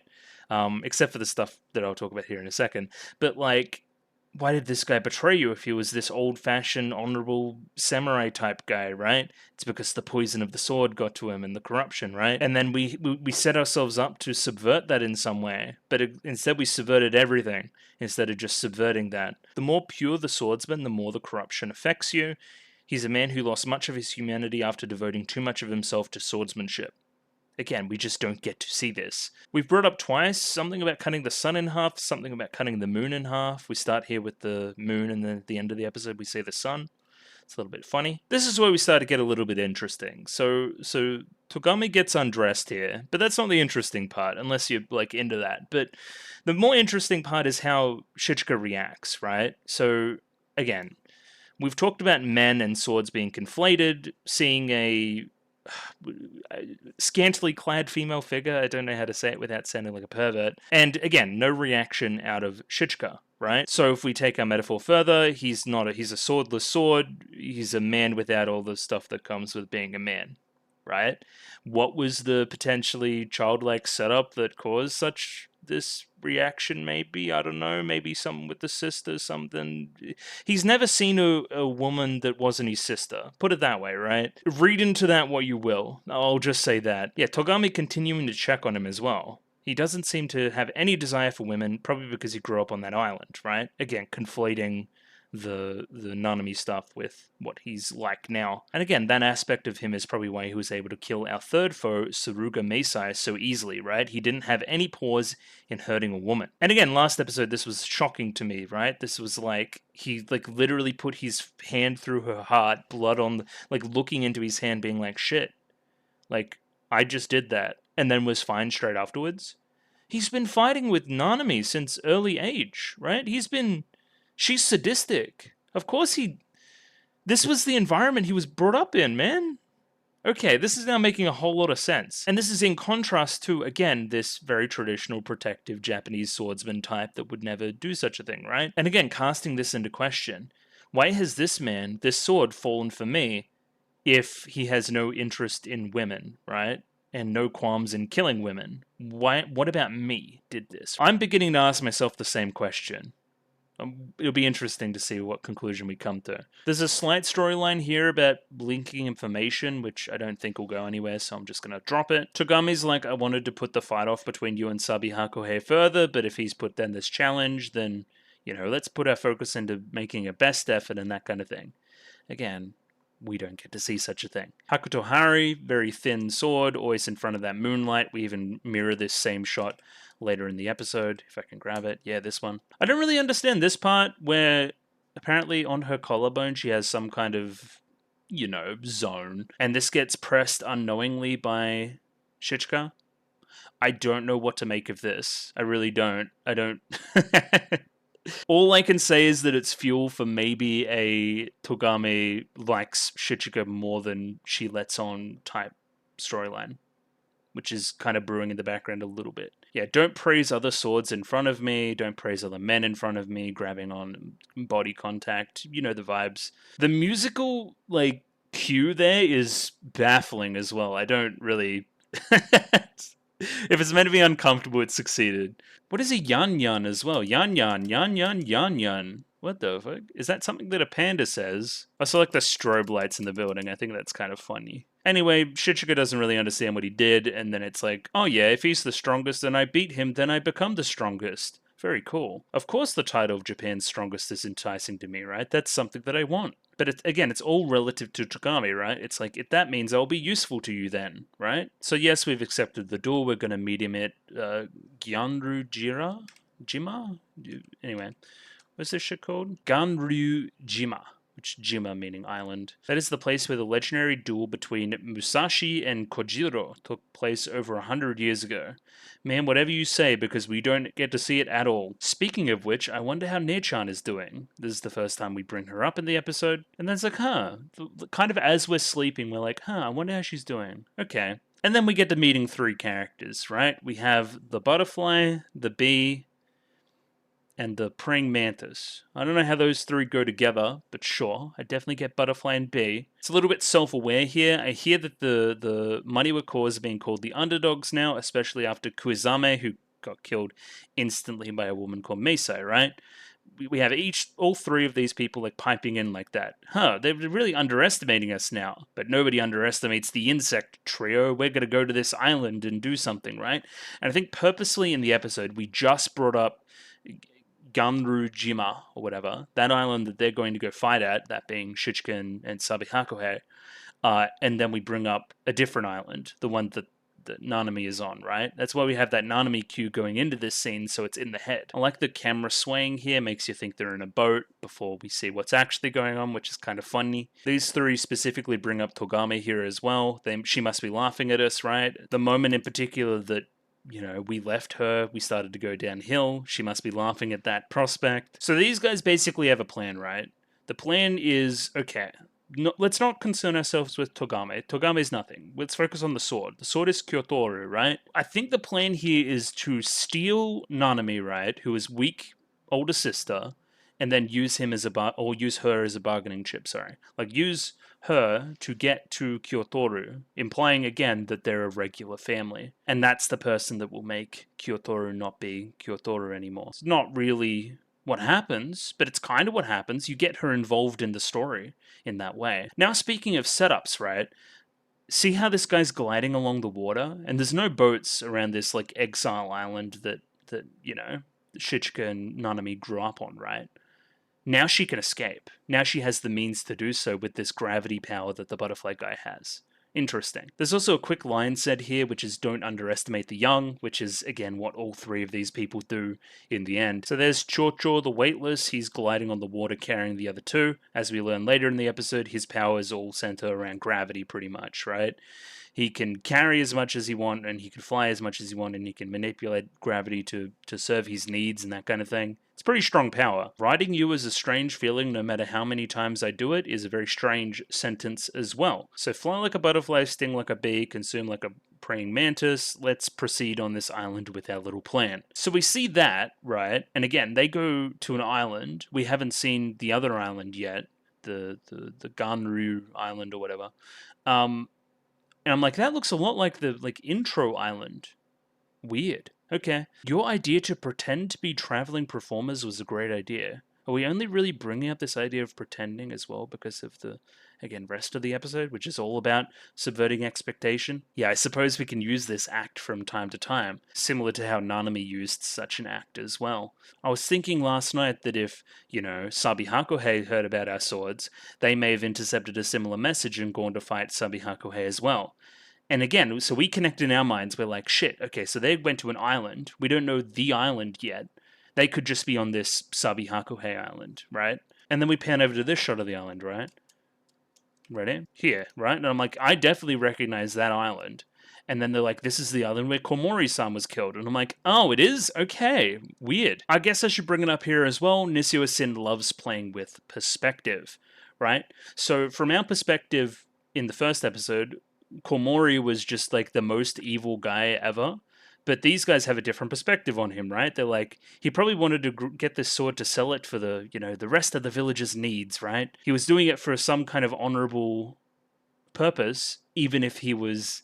Except for the stuff that I'll talk about here in a second. But, like, why did this guy betray you if he was this old-fashioned, honorable samurai type guy, right? It's because the poison of the sword got to him and the corruption, right? And then we set ourselves up to subvert that in some way. But instead we subverted everything instead of just subverting that. The more pure the swordsman, the more the corruption affects you. He's a man who lost much of his humanity after devoting too much of himself to swordsmanship. Again, we just don't get to see this. We've brought up twice something about cutting the sun in half, something about cutting the moon in half. We start here with the moon, and then at the end of the episode we say the sun. It's a little bit funny. This is where we start to get a little bit interesting. So Togame gets undressed here, but that's not the interesting part, unless you're like into that. But the more interesting part is how Shichika reacts, right? So again, we've talked about men and swords being conflated, seeing a scantily clad female figure. I don't know how to say it without sounding like a pervert. And again, no reaction out of Shichika, right? So if we take our metaphor further, he's a swordless sword. He's a man without all the stuff that comes with being a man, right? What was the potentially childlike setup that caused this reaction? Maybe, I don't know, maybe something with the sister, something. He's never seen a woman that wasn't his sister. Put it that way, right? Read into that what you will. I'll just say that. Yeah, Togame continuing to check on him as well. He doesn't seem to have any desire for women, probably because he grew up on that island, right? Again, conflating the Nanami stuff with what he's like now. And again, that aspect of him is probably why he was able to kill our third foe, Suruga Meisai, so easily, right? He didn't have any pause in hurting a woman. And again, last episode, this was shocking to me, right? This was like, he like literally put his hand through her heart, blood on, like looking into his hand being like, shit, like, I just did that, and then was fine straight afterwards. He's been fighting with Nanami since early age, right? She's sadistic. Of course this was the environment he was brought up in, man. Okay, this is now making a whole lot of sense. And this is in contrast to, again, this very traditional protective Japanese swordsman type that would never do such a thing, right? And again, casting this into question, why has this man, this sword, fallen for me if he has no interest in women, right? And no qualms in killing women? What about me did this? I'm beginning to ask myself the same question. It'll be interesting to see what conclusion we come to. There's a slight storyline here about linking information, which I don't think will go anywhere, so I'm just going to drop it. Togami's like, I wanted to put the fight off between you and Sabi Hakuhei further, but if he's put then this challenge, then, let's put our focus into making a best effort and that kind of thing. Again, we don't get to see such a thing. Hakuto Hari, very thin sword, always in front of that moonlight. We even mirror this same shot later in the episode, if I can grab it. Yeah, this one. I don't really understand this part where apparently on her collarbone she has some kind of, zone. And this gets pressed unknowingly by Shichika. I don't know what to make of this. I really don't. I don't... All I can say is that it's fuel for maybe a Togami likes Shichika more than she lets on type storyline, which is kind of brewing in the background a little bit. Yeah, don't praise other swords in front of me, don't praise other men in front of me, grabbing on body contact, you know the vibes. The musical, cue there is baffling as well. I don't really... If it's meant to be uncomfortable, it succeeded. What is a yan yan as well? Yan yan, yan yan, yan yan. What the fuck? Is that something that a panda says? I saw the strobe lights in the building. I think that's kind of funny. Anyway, Shichika doesn't really understand what he did, and then it's like, oh yeah, if he's the strongest and I beat him, then I become the strongest. Very cool. Of course the title of Japan's strongest is enticing to me, right? That's something that I want. But it's all relative to Togami, right? It's like, if that means I'll be useful to you then, right? So yes, we've accepted the duel. We're going to meet him at Gyanru Jima? Anyway, what's this shit called? Ganryu Jima, which Jima meaning island. That is the place where the legendary duel between Musashi and Kojiro took place over 100 years ago. Man, whatever you say, because we don't get to see it at all. Speaking of which, I wonder how Ner-chan is doing. This is the first time we bring her up in the episode. And then it's like, kind of as we're sleeping, we're like, I wonder how she's doing. Okay. And then we get to meeting 3 characters, right? We have the butterfly, the bee, and the praying mantis. I don't know how those 3 go together, but sure, I definitely get butterfly and bee. It's a little bit self-aware here. I hear that the Maniwa Corps are being called the underdogs now, especially after Kuizame, who got killed instantly by a woman called Meisei, right? We have all 3 of these people piping in like that. They're really underestimating us now, but nobody underestimates the insect trio. We're going to go to this island and do something, right? And I think purposely in the episode, we just brought up Ganru Jima, or whatever, that island that they're going to go fight at, that being Shichika and Sabi Hakuhei, and then we bring up a different island, the one that Nanami is on, right? That's why we have that Nanami cue going into this scene, so it's in the head. I like the camera swaying here, makes you think they're in a boat before we see what's actually going on, which is kind of funny. These 3 specifically bring up Togami here as well. She must be laughing at us, right? The moment in particular that we left her, we started to go downhill. She must be laughing at that prospect. So these guys basically have a plan, right? The plan is, okay, let's not concern ourselves with Togame. Togame is nothing. Let's focus on the sword. The sword is Kyotoru, right? I think the plan here is to steal Nanami, right, who is weak older sister, and then use her as a bargaining chip, sorry. Use her to get to Kyotoru, implying again that they're a regular family. And that's the person that will make Kyotoru not be Kyotoru anymore. It's not really what happens, but it's kind of what happens. You get her involved in the story in that way. Now, speaking of setups, right? See how this guy's gliding along the water? And there's no boats around this exile island that Shichika and Nanami grew up on, right? Now she can escape. Now she has the means to do so with this gravity power that the butterfly guy has. Interesting. There's also a quick line said here, which is don't underestimate the young, which is, again, what all 3 of these people do in the end. So there's Chocho, the weightless. He's gliding on the water carrying the other 2. As we learn later in the episode, his powers all center around gravity pretty much, right? He can carry as much as he wants, and he can fly as much as he wants, and he can manipulate gravity to serve his needs and that kind of thing. It's pretty strong power. Riding you is a strange feeling no matter how many times I do it is a very strange sentence as well. So fly like a butterfly, sting like a bee, consume like a praying mantis. Let's proceed on this island with our little plan. So we see that, right? And again, they go to an island. We haven't seen the other island yet, the Ganru island or whatever. And I'm like, that looks a lot like the intro island. Weird. Okay. Your idea to pretend to be traveling performers was a great idea. Are we only really bringing up this idea of pretending as well because of the, again, rest of the episode, which is all about subverting expectation? Yeah, I suppose we can use this act from time to time, similar to how Nanami used such an act as well. I was thinking last night that if, Sabi Hakuhei heard about our swords, they may have intercepted a similar message and gone to fight Sabi Hakuhei as well. And again, so we connect in our minds, we're like, shit, okay, so they went to an island. We don't know the island yet. They could just be on this Sabi Hakuhei island, right? And then we pan over to this shot of the island, right? Ready? Here, right? And I'm like, I definitely recognize that island. And then they're like, this is the island where Komori-san was killed. And I'm like, oh, it is? Okay, weird. I guess I should bring it up here as well. Nishio Sin loves playing with perspective, right? So from our perspective in the first episode, Komori was just like the most evil guy ever. But these guys have a different perspective on him, right? They're like, he probably wanted to get this sword to sell it for the, the rest of the village's needs, right? He was doing it for some kind of honorable purpose, even if he was,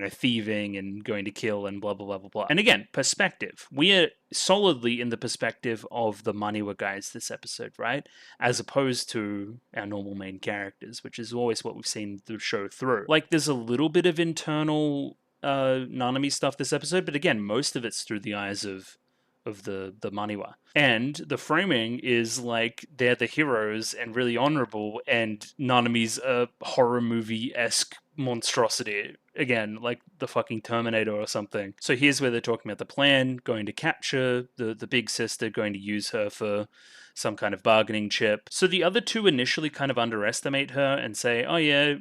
thieving and going to kill and blah, blah, blah, blah, blah. And again, perspective. We are solidly in the perspective of the Maniwa guys this episode, right? As opposed to our normal main characters, which is always what we've seen the show through. Like, there's a little bit of internal Nanami stuff this episode, but again, most of it's through the eyes of the Maniwa. And the framing is like they're the heroes and really honorable, and Nanami's a horror movie-esque monstrosity. Again, like the fucking Terminator or something. So here's where they're talking about the plan, going to capture the big sister, going to use her for some kind of bargaining chip. So the other two initially kind of underestimate her and say, oh yeah,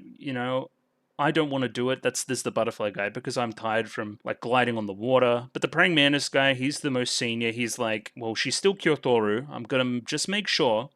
I don't want to do it. There's the butterfly guy because I'm tired from gliding on the water. But the praying mantis guy, he's the most senior. He's like, well, she's still Kyotoru. I'm gonna just make sure.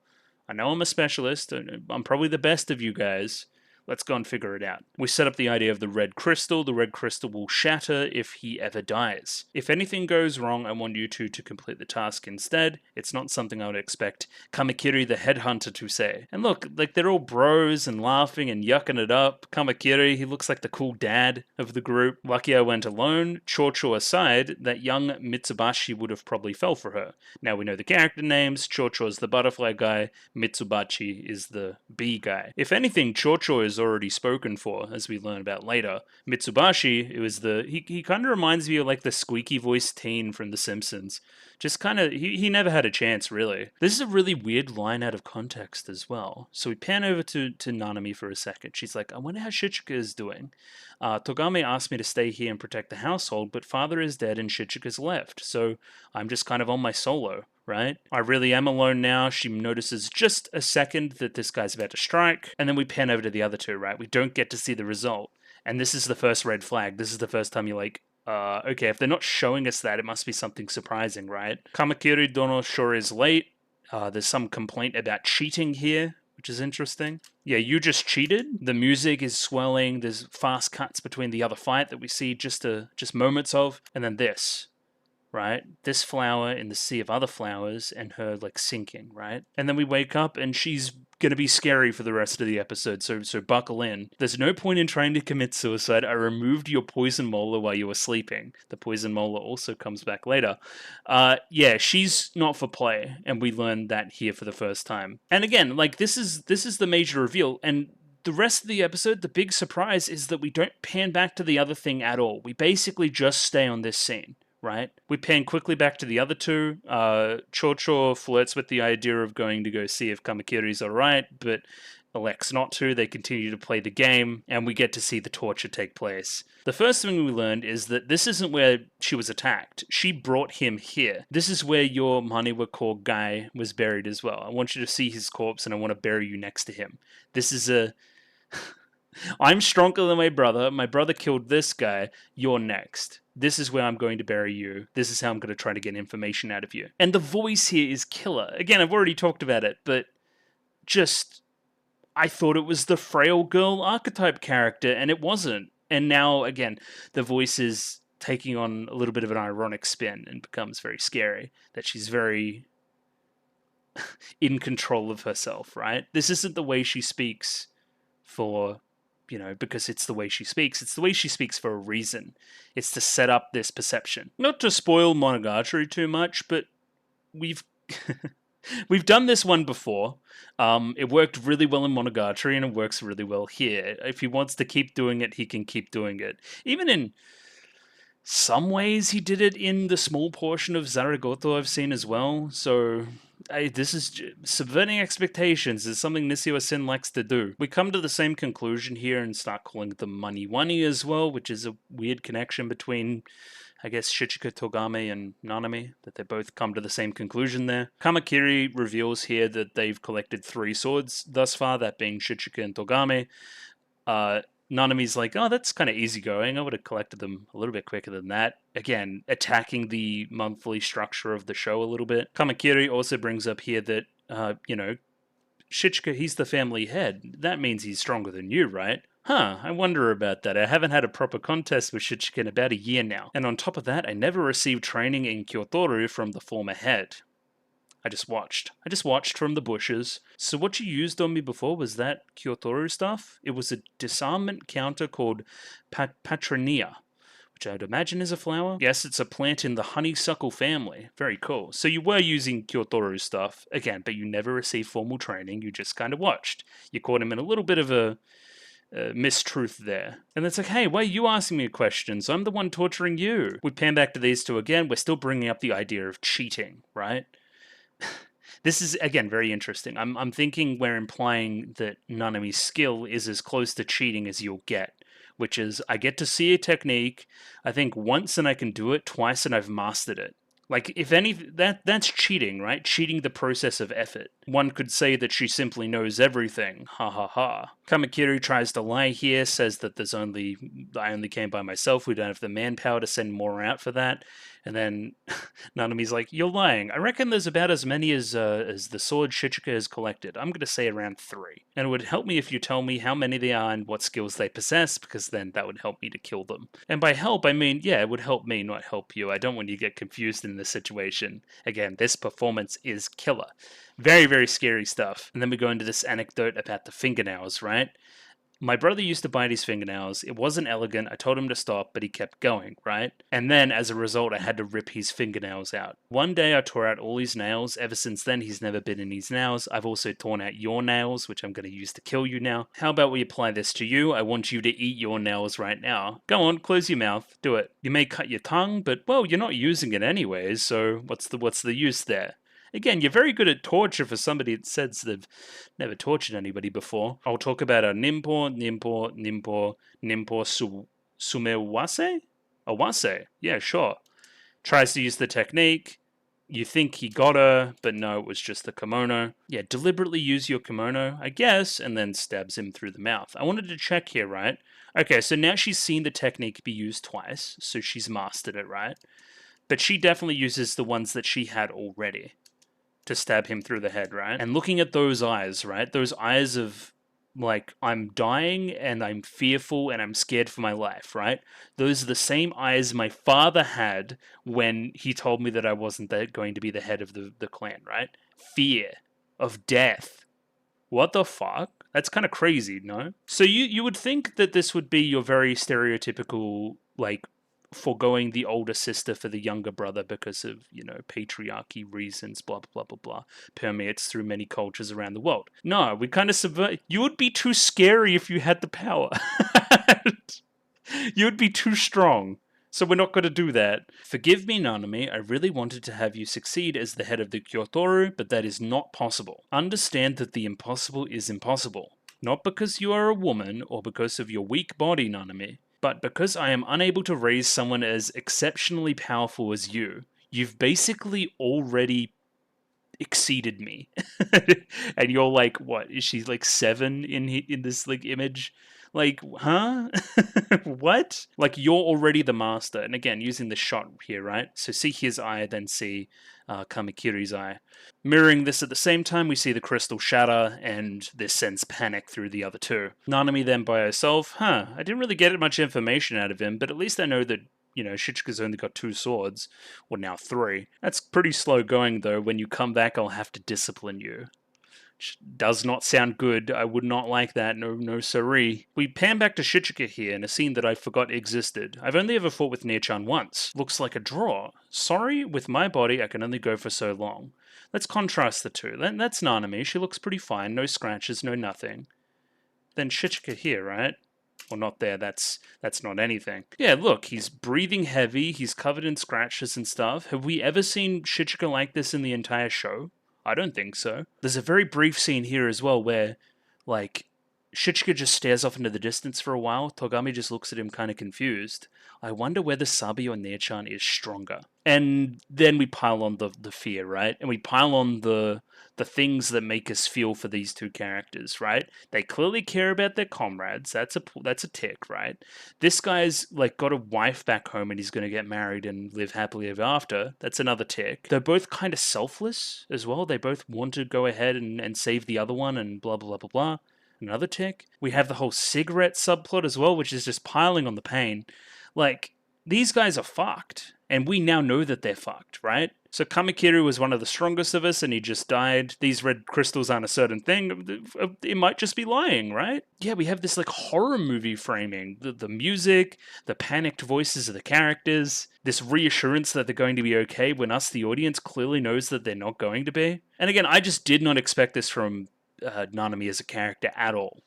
I know I'm a specialist. I'm probably the best of you guys. Let's go and figure it out. We set up the idea of the red crystal. The red crystal will shatter if he ever dies. If anything goes wrong, I want you two to complete the task instead. It's not something I would expect Kamakiri the headhunter to say. And look, they're all bros and laughing and yucking it up. Kamakiri, he looks like the cool dad of the group. Lucky I went alone. Chocho aside, that young Mitsubashi would have probably fell for her. Now we know the character names. Chocho is the butterfly guy. Mitsubashi is the bee guy. If anything, Chocho is already spoken for, as we learn about later. Mitsubashi, it was he kind of reminds me of like the squeaky voiced teen from The Simpsons. Just kind of, he never had a chance, really. This is a really weird line out of context as well. So we pan over to Nanami for a second. She's like, I wonder how Shichika is doing. Togame asked me to stay here and protect the household, but father is dead and Shichika's left, so I'm just kind of on my solo. Right? I really am alone now. She notices just a second that this guy's about to strike, and then we pan over to the other two, right? We don't get to see the result. And this is the first red flag. This is the first time you're like, okay, if they're not showing us that, it must be something surprising, right? Kamakiri Dono sure is late. There's some complaint about cheating here, which is interesting. Yeah, you just cheated. The music is swelling. There's fast cuts between the other fight that we see just moments of, and then this. Right? This flower in the sea of other flowers and her sinking, right? And then we wake up and she's gonna be scary for the rest of the episode, so buckle in. There's no point in trying to commit suicide. I removed your poison molar while you were sleeping. The poison molar also comes back later. Yeah, she's not for play, and we learned that here for the first time. And again, this is the major reveal, and the rest of the episode, the big surprise is that we don't pan back to the other thing at all. We basically just stay on this scene. Right? We pan quickly back to the other two. Chocho flirts with the idea of going to go see if Kamakiri's alright, but elects not to. They continue to play the game, and we get to see the torture take place. The first thing we learned is that this isn't where she was attacked. She brought him here. This is where your Maniwa core guy was buried as well. I want you to see his corpse, and I want to bury you next to him. This is a I'm stronger than my brother. My brother killed this guy. You're next. This is where I'm going to bury you. This is how I'm going to try to get information out of you. And the voice here is killer. Again, I've already talked about it, but just, I thought it was the frail girl archetype character, and it wasn't. And now, again, the voice is taking on a little bit of an ironic spin and becomes very scary. That she's very in control of herself, right? This isn't the way she speaks for, because it's the way she speaks. It's the way she speaks for a reason. It's to set up this perception. Not to spoil Monogatari too much, but we've we've done this one before. It worked really well in Monogatari, and it works really well here. If he wants to keep doing it, he can keep doing it. Even in some ways, he did it in the small portion of Zaragoto I've seen as well. So this is subverting expectations is something Nishio Sin likes to do. We come to the same conclusion here and start calling them Money Wani as well, which is a weird connection between, I guess, Shichika Togame and Nanami, that they both come to the same conclusion there. Kamakiri reveals here that they've collected 3 swords thus far, that being Shichika and Togame. Nanami's like, oh, that's kind of easygoing. I would have collected them a little bit quicker than that. Again, attacking the monthly structure of the show a little bit. Kamakiri also brings up here that, Shichika, he's the family head. That means he's stronger than you, right? Huh, I wonder about that. I haven't had a proper contest with Shichika in about a year now. And on top of that, I never received training in Kyotoru from the former head. I just watched from the bushes. So what you used on me before was that Kyotoru stuff? It was a disarmament counter called Patronia, which I would imagine is a flower. Yes, it's a plant in the honeysuckle family. Very cool. So you were using Kyotoru stuff, again, but you never received formal training. You just kind of watched. You caught him in a little bit of a mistruth there. And it's like, hey, why are you asking me questions? I'm the one torturing you. We pan back to these two again. We're still bringing up the idea of cheating, right? This is, again, very interesting. I'm thinking we're implying that Nanami's skill is as close to cheating as you'll get, which is I get to see a technique, I think once and I can do it, twice and I've mastered it. Like, if any, that's cheating, right? Cheating the process of effort. One could say that she simply knows everything. Ha ha ha. Kamakiri tries to lie here, says that I only came by myself. We don't have the manpower to send more out for that. And then Nanami's like, you're lying. I reckon there's about as many as the sword Shichika has collected. I'm going to say around 3. And it would help me if you tell me how many they are and what skills they possess, because then that would help me to kill them. And by help, I mean, yeah, it would help me, not help you. I don't want you to get confused in this situation. Again, this performance is killer. Very, very scary stuff. And then we go into this anecdote about the fingernails, right? My brother used to bite his fingernails. It wasn't elegant. I told him to stop, but he kept going, right? And then, as a result, I had to rip his fingernails out. One day, I tore out all his nails. Ever since then, he's never bitten his nails. I've also torn out your nails, which I'm going to use to kill you now. How about we apply this to you? I want you to eat your nails right now. Go on, close your mouth. Do it. You may cut your tongue, but, well, you're not using it anyways, so what's the use there? Again, you're very good at torture for somebody that says they've never tortured anybody before. I'll talk about a Nimpo Sumewase? Awase. Yeah, sure. Tries to use the technique. You think he got her, but no, it was just the kimono. Yeah, deliberately use your kimono, I guess, and then stabs him through the mouth. I wanted to check here, right? Okay, so now she's seen the technique be used twice, so she's mastered it, right? But she definitely uses the ones that she had already to stab him through the head, right? And looking at those eyes, right? Those eyes of, like, I'm dying and I'm fearful and I'm scared for my life, right? Those are the same eyes my father had when he told me that I wasn't going to be the head of the clan, right? Fear of death. What the fuck? That's kind of crazy, no? So you would think that this would be your very stereotypical, like, foregoing the older sister for the younger brother because of, patriarchy reasons, blah, blah, blah, blah, permeates through many cultures around the world. No, we kind of subvert. You would be too scary if you had the power. You would be too strong. So we're not going to do that. Forgive me, Nanami, I really wanted to have you succeed as the head of the Kyotoru, but that is not possible. Understand that the impossible is impossible. Not because you are a woman or because of your weak body, Nanami, but because I am unable to raise someone as exceptionally powerful as you. You've basically already exceeded me. And you're like, what, is she like 7 in this like image? Like, huh? What? Like, you're already the master. And again, using the shot here, right? So see his eye, then see Kamakiri's eye. Mirroring this at the same time, we see the crystal shatter, and this sends panic through the other two. Nanami then by herself, I didn't really get much information out of him, but at least I know that, Shichika's only got 2 swords, or now 3. That's pretty slow going, though. When you come back, I'll have to discipline you. Which does not sound good. I would not like that. No, siree. We pan back to Shichika here in a scene that I forgot existed. I've only ever fought with Nia-chan once. Looks like a draw. Sorry, with my body, I can only go for so long. Let's contrast the two. That's Nanami. She looks pretty fine. No scratches, no nothing. Then Shichika here, right? Well, not there. That's not anything. Yeah, look, he's breathing heavy. He's covered in scratches and stuff. Have we ever seen Shichika like this in the entire show? I don't think so. There's a very brief scene here as well where, like, Shichika just stares off into the distance for a while. Togami just looks at him kind of confused. I wonder whether Sabi or Nia-chan is stronger. And then we pile on the fear, right? And we pile on the things that make us feel for these two characters, right? They clearly care about their comrades. That's a tick, right? This guy's like got a wife back home and he's going to get married and live happily ever after. That's another tick. They're both kind of selfless as well. They both want to go ahead and save the other one and blah, blah, blah, blah. Another tick. We have the whole cigarette subplot as well, which is just piling on the pain. Like, these guys are fucked. And we now know that they're fucked, right? So Kamakiri was one of the strongest of us and he just died. These red crystals aren't a certain thing. It might just be lying, right? Yeah, we have this like horror movie framing. The music, the panicked voices of the characters, this reassurance that they're going to be okay when us, the audience, clearly knows that they're not going to be. And again, I just did not expect this from Nanami as a character at all.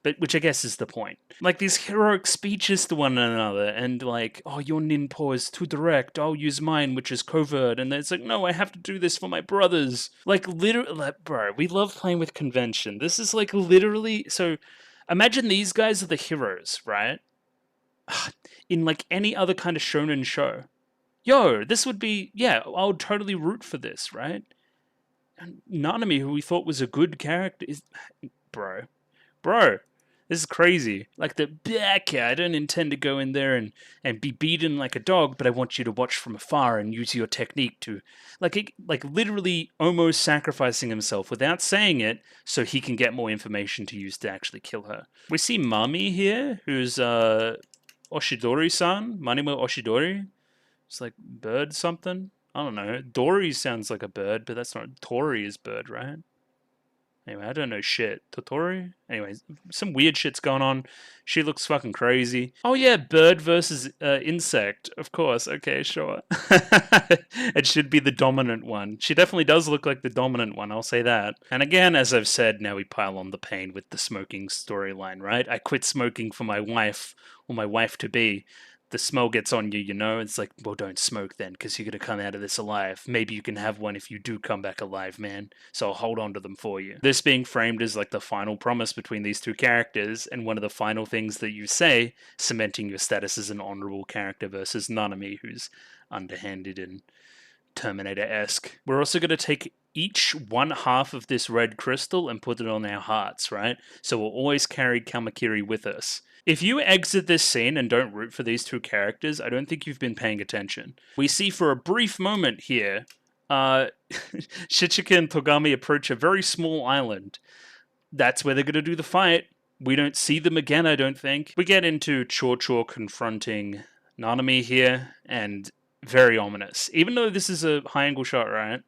But which I guess is the point. Like these heroic speeches to one another, and like, oh, your ninpo is too direct. I'll use mine, which is covert. And then it's like, no, I have to do this for my brothers. Like literally, like, bro, we love playing with convention. This is like literally. So, imagine these guys are the heroes, right? In like any other kind of shonen show, yo, this would be I would totally root for this, right? And Nanami, who we thought was a good character, is bro. This is crazy. Like I don't intend to go in there and be beaten like a dog, but I want you to watch from afar and use your technique to, like literally almost sacrificing himself without saying it so he can get more information to use to actually kill her. We see Mami here, who's Oshidori-san, Manimo Oshidori. It's like bird something. I don't know. Dory sounds like a bird, but that's not. Tori is bird, right? Anyway, I don't know shit. Totori? Anyway, some weird shit's going on. She looks fucking crazy. Oh yeah, bird versus insect. Of course. Okay, sure. It should be the dominant one. She definitely does look like the dominant one, I'll say that. And again, as I've said, now we pile on the pain with the smoking storyline, right? I quit smoking for my wife, or my wife-to-be. The smell gets on you, It's like, well, don't smoke then, because you're going to come out of this alive. Maybe you can have one if you do come back alive, man. So I'll hold on to them for you. This being framed as like the final promise between these two characters, and one of the final things that you say, cementing your status as an honorable character versus Nanami, who's underhanded and Terminator-esque. We're also going to take each one half of this red crystal and put it on our hearts, right? So we'll always carry Kamakiri with us. If you exit this scene and don't root for these two characters, I don't think you've been paying attention. We see for a brief moment here, Shichika and Togami approach a very small island. That's where they're going to do the fight. We don't see them again, I don't think. We get into Cho confronting Nanami here, and very ominous. Even though this is a high-angle shot, right?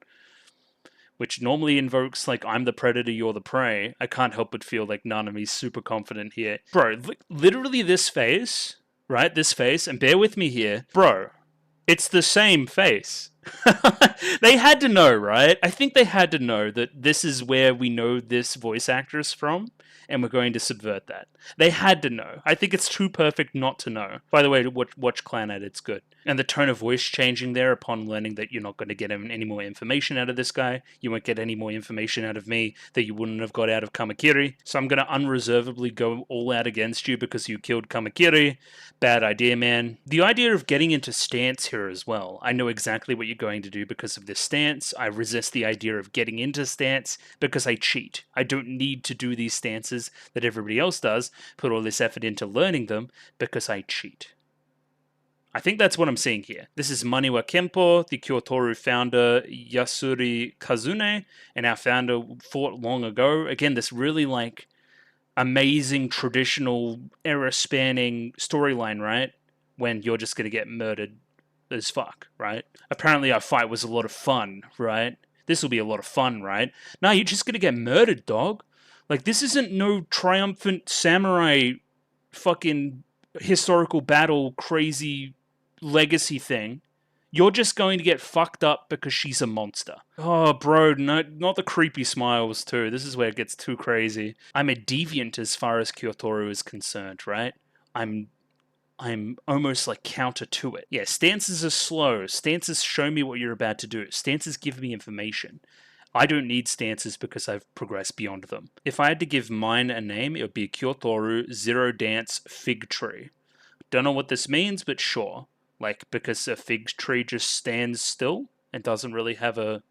Which normally invokes, like, I'm the predator, you're the prey. I can't help but feel like Nanami's super confident here. Bro, literally this face, right? This face, and bear with me here. Bro, it's the same face. They had to know, right? I think they had to know that this is where we know this voice actress from, and we're going to subvert that. They had to know. I think it's too perfect not to know. By the way, watch Clanad, it's good. And the tone of voice changing there upon learning that you're not going to get any more information out of this guy. You won't get any more information out of me that you wouldn't have got out of Kamakiri. So I'm going to unreservedly go all out against you because you killed Kamakiri. Bad idea, man. The idea of getting into stance here as well. I know exactly what you're going to do because of this stance. I resist the idea of getting into stance because I cheat. I don't need to do these stances that everybody else does, put all this effort into learning them because I cheat. I think that's what I'm seeing here. This is Maniwa Kempo, the Kyotoru founder Yasuri Kazune, and our founder fought long ago. Again, this really like amazing traditional era-spanning storyline, right? When you're just going to get murdered as fuck, right? Apparently our fight was a lot of fun, right? This will be a lot of fun, right? No, you're just going to get murdered, dog. Like, this isn't no triumphant samurai fucking historical battle crazy legacy thing. You're just going to get fucked up because she's a monster. Oh, bro, no, not the creepy smiles, too. This is where it gets too crazy. I'm a deviant as far as Kyotoru is concerned, right? I'm almost like counter to it. Yeah, stances are slow. Stances show me what you're about to do. Stances give me information. I don't need stances because I've progressed beyond them. If I had to give mine a name, it would be Kyotoru Zero Dance Fig Tree. Don't know what this means, but sure. Like, because a fig tree just stands still and doesn't really have a,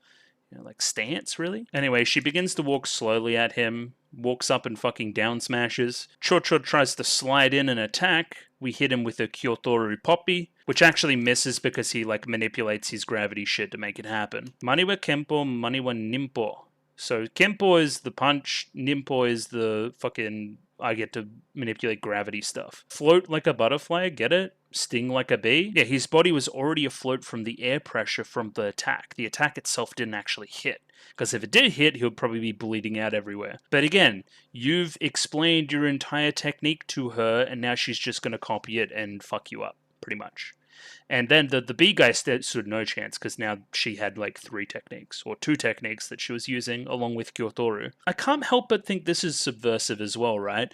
like, stance, really? Anyway, she begins to walk slowly at him, walks up and fucking down smashes. Chocho tries to slide in and attack. We hit him with a Kyotoru Poppy, which actually misses because he, like, manipulates his gravity shit to make it happen. Maniwa Kempo, Maniwa Nimpo. So Kempo is the punch, Nimpo is the fucking... I get to manipulate gravity stuff. Float like a butterfly, get it? Sting like a bee? Yeah, his body was already afloat from the air pressure from the attack. The attack itself didn't actually hit. Because if it did hit, he would probably be bleeding out everywhere. But again, you've explained your entire technique to her, and now she's just going to copy it and fuck you up, pretty much. And then the B guy stood no chance, because now she had like 3 techniques, or 2 techniques that she was using, along with Kyotoru. I can't help but think this is subversive as well, right?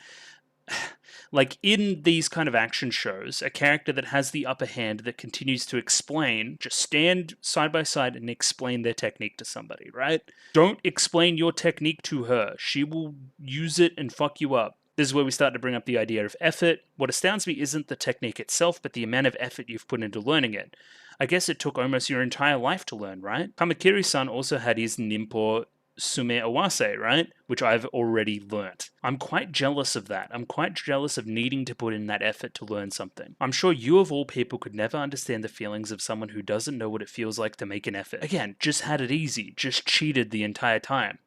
Like, in these kind of action shows, a character that has the upper hand that continues to explain, just stand side by side and explain their technique to somebody, right? Don't explain your technique to her. She will use it and fuck you up. This is where we start to bring up the idea of effort. What astounds me isn't the technique itself, but the amount of effort you've put into learning it. I guess it took almost your entire life to learn, right? Kamakiri-san also had his Nimpo Sume Awase, right? Which I've already learnt. I'm quite jealous of that. I'm quite jealous of needing to put in that effort to learn something. I'm sure you of all people could never understand the feelings of someone who doesn't know what it feels like to make an effort. Again, just had it easy, just cheated the entire time.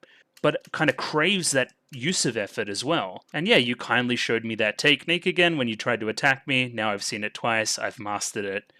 But kind of craves that use of effort as well. And yeah, you kindly showed me that technique again when you tried to attack me. Now I've seen it twice. I've mastered it.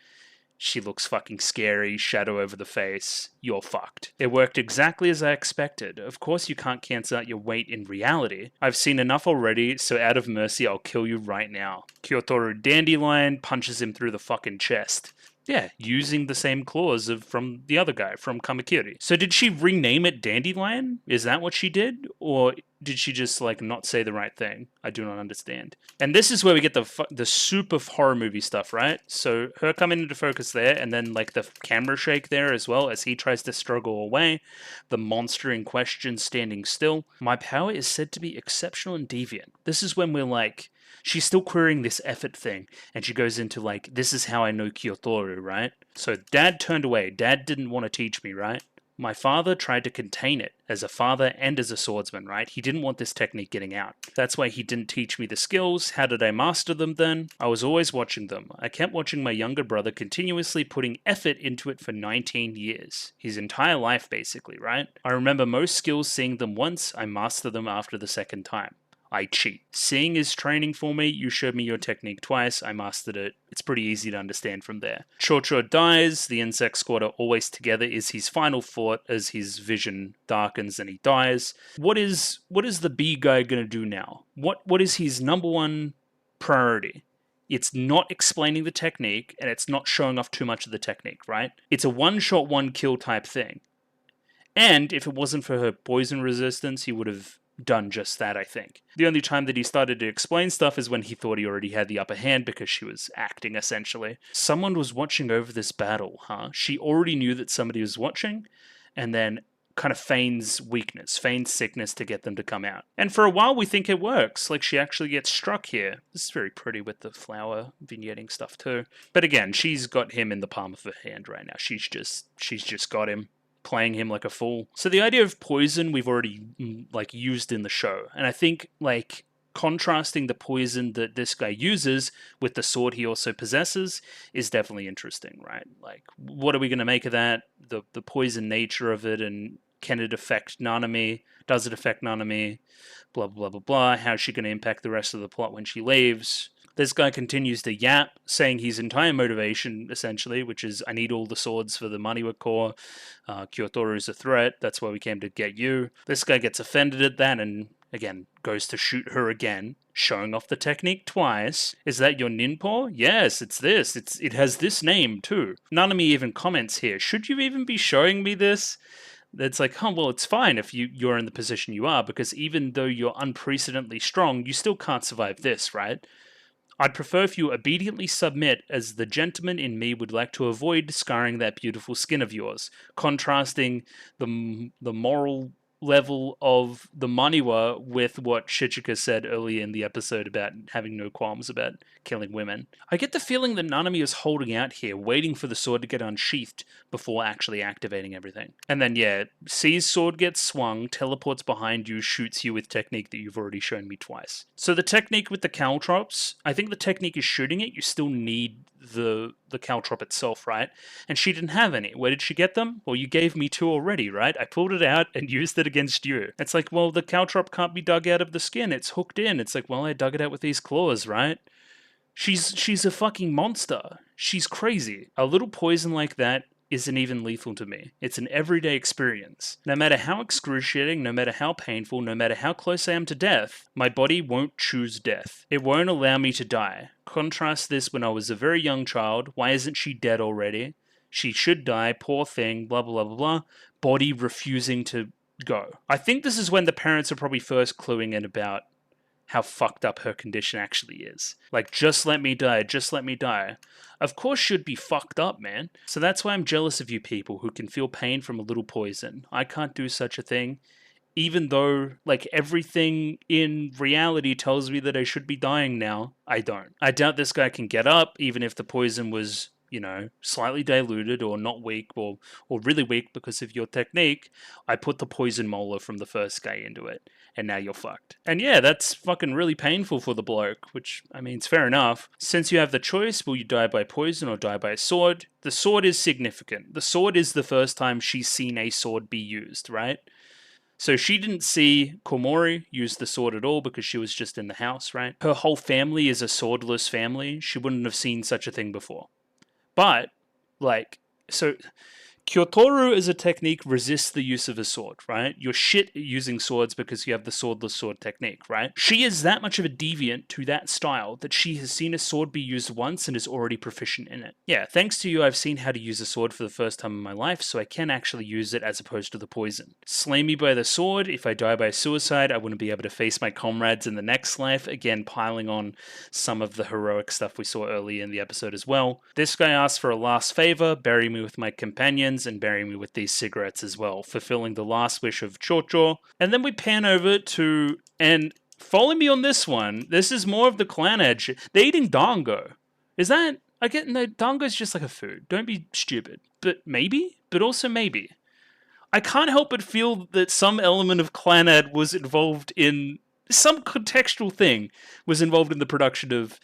She looks fucking scary, shadow over the face. You're fucked. It worked exactly as I expected. Of course you can't cancel out your weight in reality. I've seen enough already, so out of mercy I'll kill you right now. Kyotoru Dandelion punches him through the fucking chest. Yeah, using the same claws from the other guy, from Kamakiri. So did she rename it Dandelion? Is that what she did? Or did she just, like, not say the right thing? I do not understand. And this is where we get the super horror movie stuff, right? So her coming into focus there, and then, like, the camera shake there as well as he tries to struggle away. The monster in question standing still. My power is said to be exceptional and deviant. This is when we're like... She's still querying this effort thing, and she goes into, like, this is how I know Kyotoru, right? So Dad turned away. Dad didn't want to teach me, right? My father tried to contain it as a father and as a swordsman, right? He didn't want this technique getting out. That's why he didn't teach me the skills. How did I master them then? I was always watching them. I kept watching my younger brother continuously putting effort into it for 19 years. His entire life, basically, right? I remember most skills seeing them once, I master them after the second time. I cheat. Seeing is training for me. You showed me your technique twice. I mastered it. It's pretty easy to understand from there. Chocho dies. The insect squad are always together is his final thought as his vision darkens and he dies. What is the B guy going to do now? What is his number one priority? It's not explaining the technique and it's not showing off too much of the technique, right? It's a one-shot, one-kill type thing. And if it wasn't for her poison resistance, he would have done just that, I think. The only time that he started to explain stuff is when he thought he already had the upper hand because she was acting, essentially. Someone was watching over this battle, huh? She already knew that somebody was watching, and then kind of feigns weakness, feigns sickness to get them to come out. And for a while, we think it works. Like, she actually gets struck here. This is very pretty with the flower vignetting stuff too. But again, she's got him in the palm of her hand right now. She's just got him, playing him like a fool. So the idea of poison we've already like used in the show, and I think like contrasting the poison that this guy uses with the sword he also possesses is definitely interesting, right? Like, what are we going to make of that? The poison nature of it, and can it affect Nanami? Does it affect Nanami? Blah, blah, blah, blah. How's she going to impact the rest of the plot when she leaves? This guy continues to yap, saying his entire motivation, essentially, which is, I need all the swords for the Maniwa Corps. Kyotoru is a threat. That's why we came to get you. This guy gets offended at that and, again, goes to shoot her again, showing off the technique twice. Is that your ninpo? Yes, it's this. It has this name, too. Nanami even comments here, should you even be showing me this? It's like, oh, well, it's fine if you're in the position you are, because even though you're unprecedentedly strong, you still can't survive this, right? I'd prefer if you obediently submit, as the gentleman in me would like to avoid scarring that beautiful skin of yours, contrasting the moral level of the Maniwa with what Shichika said earlier in the episode about having no qualms about killing women. I get the feeling that Nanami is holding out here, waiting for the sword to get unsheathed before actually activating everything. And then, yeah, sees sword gets swung, teleports behind you, shoots you with technique that you've already shown me twice. So the technique with the caltrops, I think the technique is shooting it. You still need the caltrop itself, right? And she didn't have any. Where did she get them? Well, you gave me 2 already, right? I pulled it out and used it against you. It's like, well, the caltrop can't be dug out of the skin. It's hooked in. It's like, well, I dug it out with these claws, right? She's a fucking monster. She's crazy. A little poison like that isn't even lethal to me. It's an everyday experience. No matter how excruciating, no matter how painful, no matter how close I am to death, my body won't choose death. It won't allow me to die. Contrast this when I was a very young child. Why isn't she dead already? She should die, poor thing, blah, blah, blah, blah. Body refusing to go. I think this is when the parents are probably first cluing in about how fucked up her condition actually is. Like, just let me die, just let me die. Of course she'd be fucked up, man. So that's why I'm jealous of you people who can feel pain from a little poison. I can't do such a thing. Even though, like, everything in reality tells me that I should be dying now, I don't. I doubt this guy can get up, even if the poison was, you know, slightly diluted or not weak or really weak because of your technique. I put the poison molar from the first guy into it, and now you're fucked. And yeah, that's fucking really painful for the bloke, which, I mean, it's fair enough. Since you have the choice, will you die by poison or die by a sword? The sword is significant. The sword is the first time she's seen a sword be used, right? So she didn't see Komori use the sword at all because she was just in the house, right? Her whole family is a swordless family. She wouldn't have seen such a thing before. But, like, so Kyotoru as a technique resists the use of a sword, right? You're shit at using swords because you have the swordless sword technique, right? She is that much of a deviant to that style that she has seen a sword be used once and is already proficient in it. Yeah, thanks to you, I've seen how to use a sword for the first time in my life, so I can actually use it as opposed to the poison. Slay me by the sword. If I die by suicide, I wouldn't be able to face my comrades in the next life. Again, piling on some of the heroic stuff we saw earlier in the episode as well. This guy asks for a last favor, bury me with my companions, and bury me with these cigarettes as well, fulfilling the last wish of Chocho. And then we pan over to, and follow me on this one, this is more of the clan edge. They're eating dango. Is that, I get, no, dango is just like a food. Don't be stupid. But maybe? But also maybe. I can't help but feel that some element of clanad was involved in, some contextual thing was involved in the production of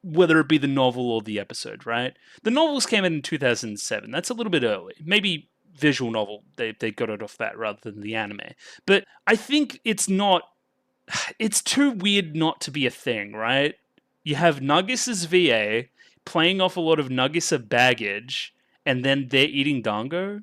whether it be the novel or the episode, right? The novels came out in 2007. That's a little bit early. Maybe visual novel, they got it off that rather than the anime. But I think it's not... It's too weird not to be a thing, right? You have Nagisa's VA playing off a lot of Nagisa baggage, and then they're eating dango?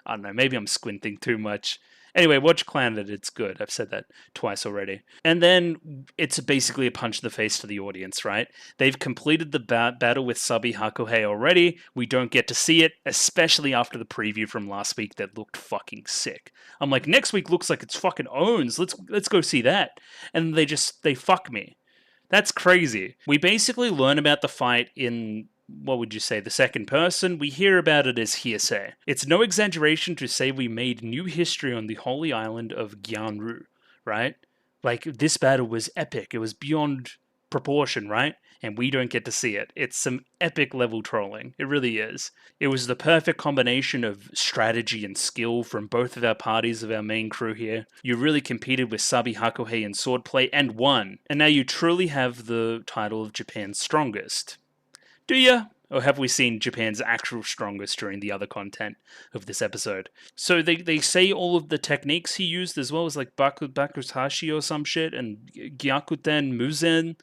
I don't know, maybe I'm squinting too much. Anyway, watch Claned. It's good. I've said that twice already. And then it's basically a punch in the face to the audience, right? They've completed the battle with Sabi Hakuhei already. We don't get to see it, especially after the preview from last week that looked fucking sick. I'm like, next week looks like it's fucking owns. Let's go see that. And they fuck me. That's crazy. We basically learn about the fight in what would you say, the second person, we hear about it as hearsay. It's no exaggeration to say we made new history on the holy island of Gyanru, right? Like, this battle was epic. It was beyond proportion, right? And we don't get to see it. It's some epic level trolling. It really is. It was the perfect combination of strategy and skill from both of our parties of our main crew here. You really competed with Sabi Hakuhei in swordplay and won. And now you truly have the title of Japan's strongest. Do ya? Or have we seen Japan's actual strongest during the other content of this episode? So they say all of the techniques he used as well as like Bakutashi or some shit and Gyakuten Muzen.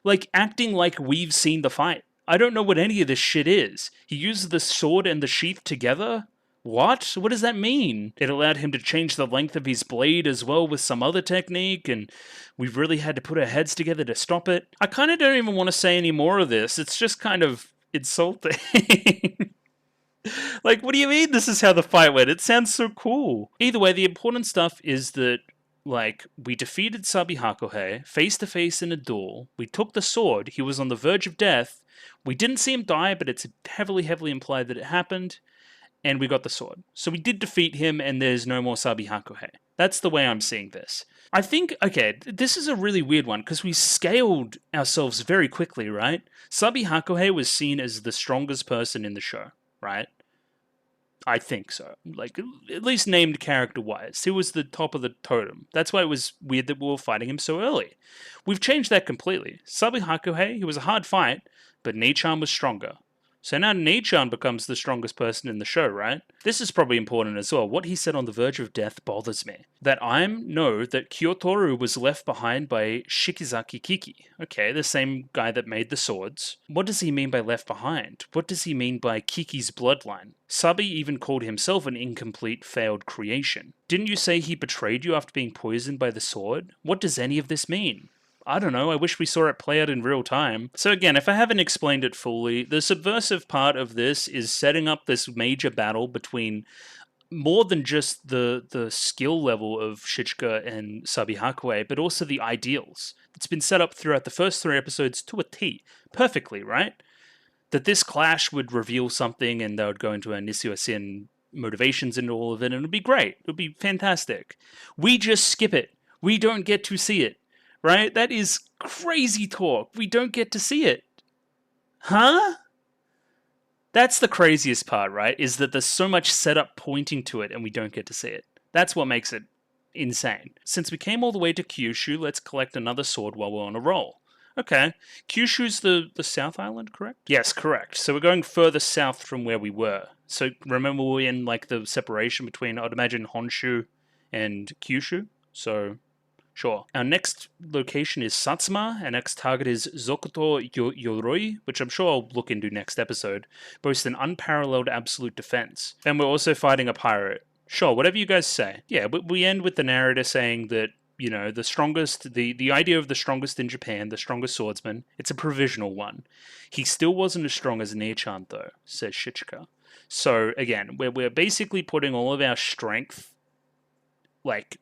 Like acting like we've seen the fight. I don't know what any of this shit is. He used the sword and the sheath together? What? What does that mean? It allowed him to change the length of his blade as well with some other technique, and we've really had to put our heads together to stop it. I kind of don't even want to say any more of this. It's just kind of insulting. Like, what do you mean this is how the fight went? It sounds so cool. Either way, the important stuff is that, like, we defeated Sabi Hakuhei face to face in a duel. We took the sword. He was on the verge of death. We didn't see him die, but it's heavily implied that it happened. And we got the sword. So we did defeat him, and there's no more Sabi Hakuhei. That's the way I'm seeing this. I think, okay, this is a really weird one, because we scaled ourselves very quickly, right? Sabi Hakuhei was seen as the strongest person in the show, right? I think so. Like, at least named character-wise. He was the top of the totem. That's why it was weird that we were fighting him so early. We've changed that completely. Sabi Hakuhei, he was a hard fight, but Nei-chan was stronger. So now Nei-chan becomes the strongest person in the show, right? This is probably important as well. What he said on the verge of death bothers me. That I know that Kyotoru was left behind by Shikizaki Kiki. Okay, the same guy that made the swords. What does he mean by left behind? What does he mean by Kiki's bloodline? Sabi even called himself an incomplete, failed creation. Didn't you say he betrayed you after being poisoned by the sword? What does any of this mean? I don't know, I wish we saw it play out in real time. So again, if I haven't explained it fully, the subversive part of this is setting up this major battle between more than just the skill level of Shichika and Sabi Hakuhei, but also the ideals. It's been set up throughout the first 3 episodes to a T, perfectly, right? That this clash would reveal something and they would go into a Nisio Sin motivations into all of it, and it would be great. It would be fantastic. We just skip it. We don't get to see it. Right? That is crazy talk. We don't get to see it. Huh? That's the craziest part, right? Is that there's so much setup pointing to it and we don't get to see it. That's what makes it insane. Since we came all the way to Kyushu, let's collect another sword while we're on a roll. Okay. Kyushu's the South Island, correct? Yes, correct. So we're going further south from where we were. So remember we're in like the separation between, I'd imagine, Honshu and Kyushu. So sure. Our next location is Satsuma. Our next target is Zokoto Yoroi, which I'm sure I'll look into next episode. Boasts an unparalleled absolute defense. And we're also fighting a pirate. Sure, whatever you guys say. Yeah, but we end with the narrator saying that, you know, the strongest, the idea of the strongest in Japan, the strongest swordsman, it's a provisional one. He still wasn't as strong as Nei-chan, though, says Shichika. So, again, we're basically putting all of our strength, like,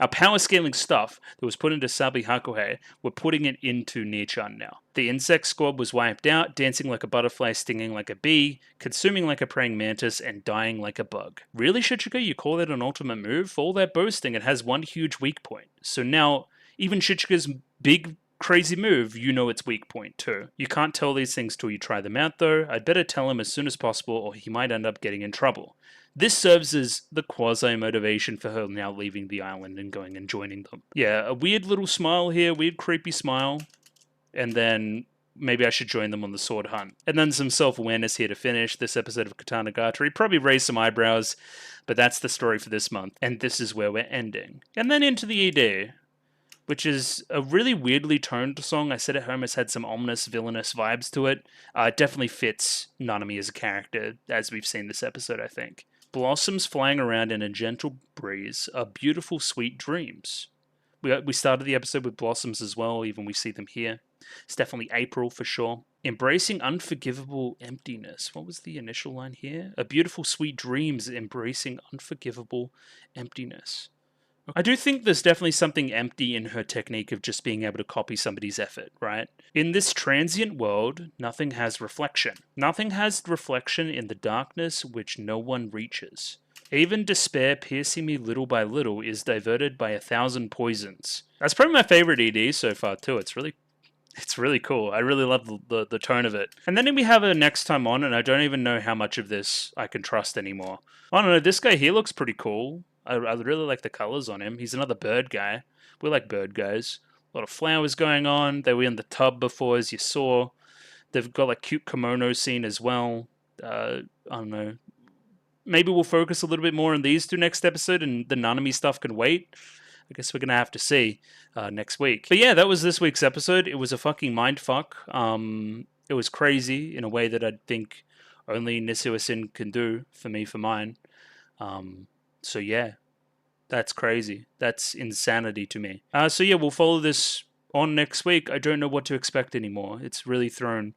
our power scaling stuff that was put into Sabi Hakuhei, we're putting it into Nei-chan now. The insect squad was wiped out, dancing like a butterfly, stinging like a bee, consuming like a praying mantis, and dying like a bug. Really, Shichika, you call that an ultimate move? For all that boasting, it has one huge weak point. So now, even Shichika's big crazy move, you know its weak point too. You can't tell these things till you try them out though. I'd better tell him as soon as possible or he might end up getting in trouble. This serves as the quasi-motivation for her now leaving the island and going and joining them. Yeah, a weird little smile here, weird creepy smile. And then maybe I should join them on the sword hunt. And then some self-awareness here to finish this episode of Katanagatari. Probably raise some eyebrows, but that's the story for this month. And this is where we're ending. And then into the ED, which is a really weirdly toned song. I said at home it's had some ominous, villainous vibes to it. It definitely fits Nanami as a character, as we've seen this episode, I think. Blossoms flying around in a gentle breeze are beautiful, sweet dreams. We started the episode with blossoms as well, even we see them here. It's definitely April for sure. Embracing unforgivable emptiness. What was the initial line here? A beautiful, sweet dreams embracing unforgivable emptiness. I do think there's definitely something empty in her technique of just being able to copy somebody's effort, right? In this transient world, nothing has reflection. Nothing has reflection in the darkness which no one reaches. Even despair piercing me little by little is diverted by 1,000 poisons. That's probably my favorite ED so far too. It's really cool. I really love the tone of it. And then we have a next time on, and I don't even know how much of this I can trust anymore. I don't know, this guy here looks pretty cool. I really like the colors on him. He's another bird guy. We like bird guys. A lot of flowers going on. They were in the tub before, as you saw. They've got like cute kimono scene as well. I don't know. Maybe we'll focus a little bit more on these two next episode, and the Nanami stuff can wait. I guess we're gonna have to see next week. But yeah, that was this week's episode. It was a fucking mindfuck. It was crazy in a way that I think only Nisuo-sin can do for me, for mine. So yeah, that's crazy. That's insanity to me. So yeah, we'll follow this on next week. I don't know what to expect anymore. It's really thrown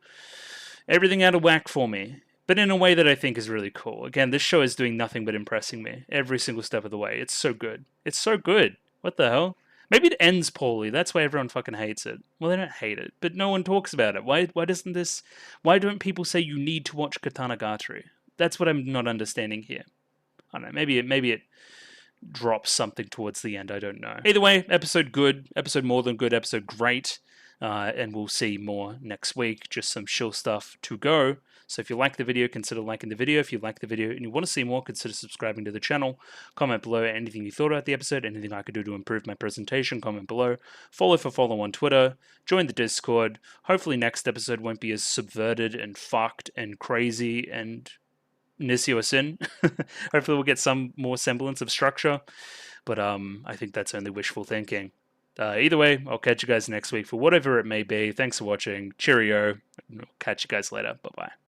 everything out of whack for me, but in a way that I think is really cool. Again, this show is doing nothing but impressing me every single step of the way. It's so good. It's so good. What the hell? Maybe it ends poorly. That's why everyone fucking hates it. Well, they don't hate it, but no one talks about it. Why doesn't this... Why don't people say you need to watch Katanagatari? That's what I'm not understanding here. I don't know. Maybe it drops something towards the end. I don't know. Either way, episode good. Episode more than good. Episode great. And we'll see more next week. Just some chill stuff to go. So if you like the video, consider liking the video. If you like the video and you want to see more, consider subscribing to the channel. Comment below anything you thought about the episode, anything I could do to improve my presentation. Comment below. Follow on Twitter. Join the Discord. Hopefully next episode won't be as subverted and fucked and crazy and Nisuo-sin. Hopefully we'll get some more semblance of structure. But I think that's only wishful thinking. Either way, I'll catch you guys next week for whatever it may be. Thanks for watching. Cheerio. Catch you guys later. Bye-bye.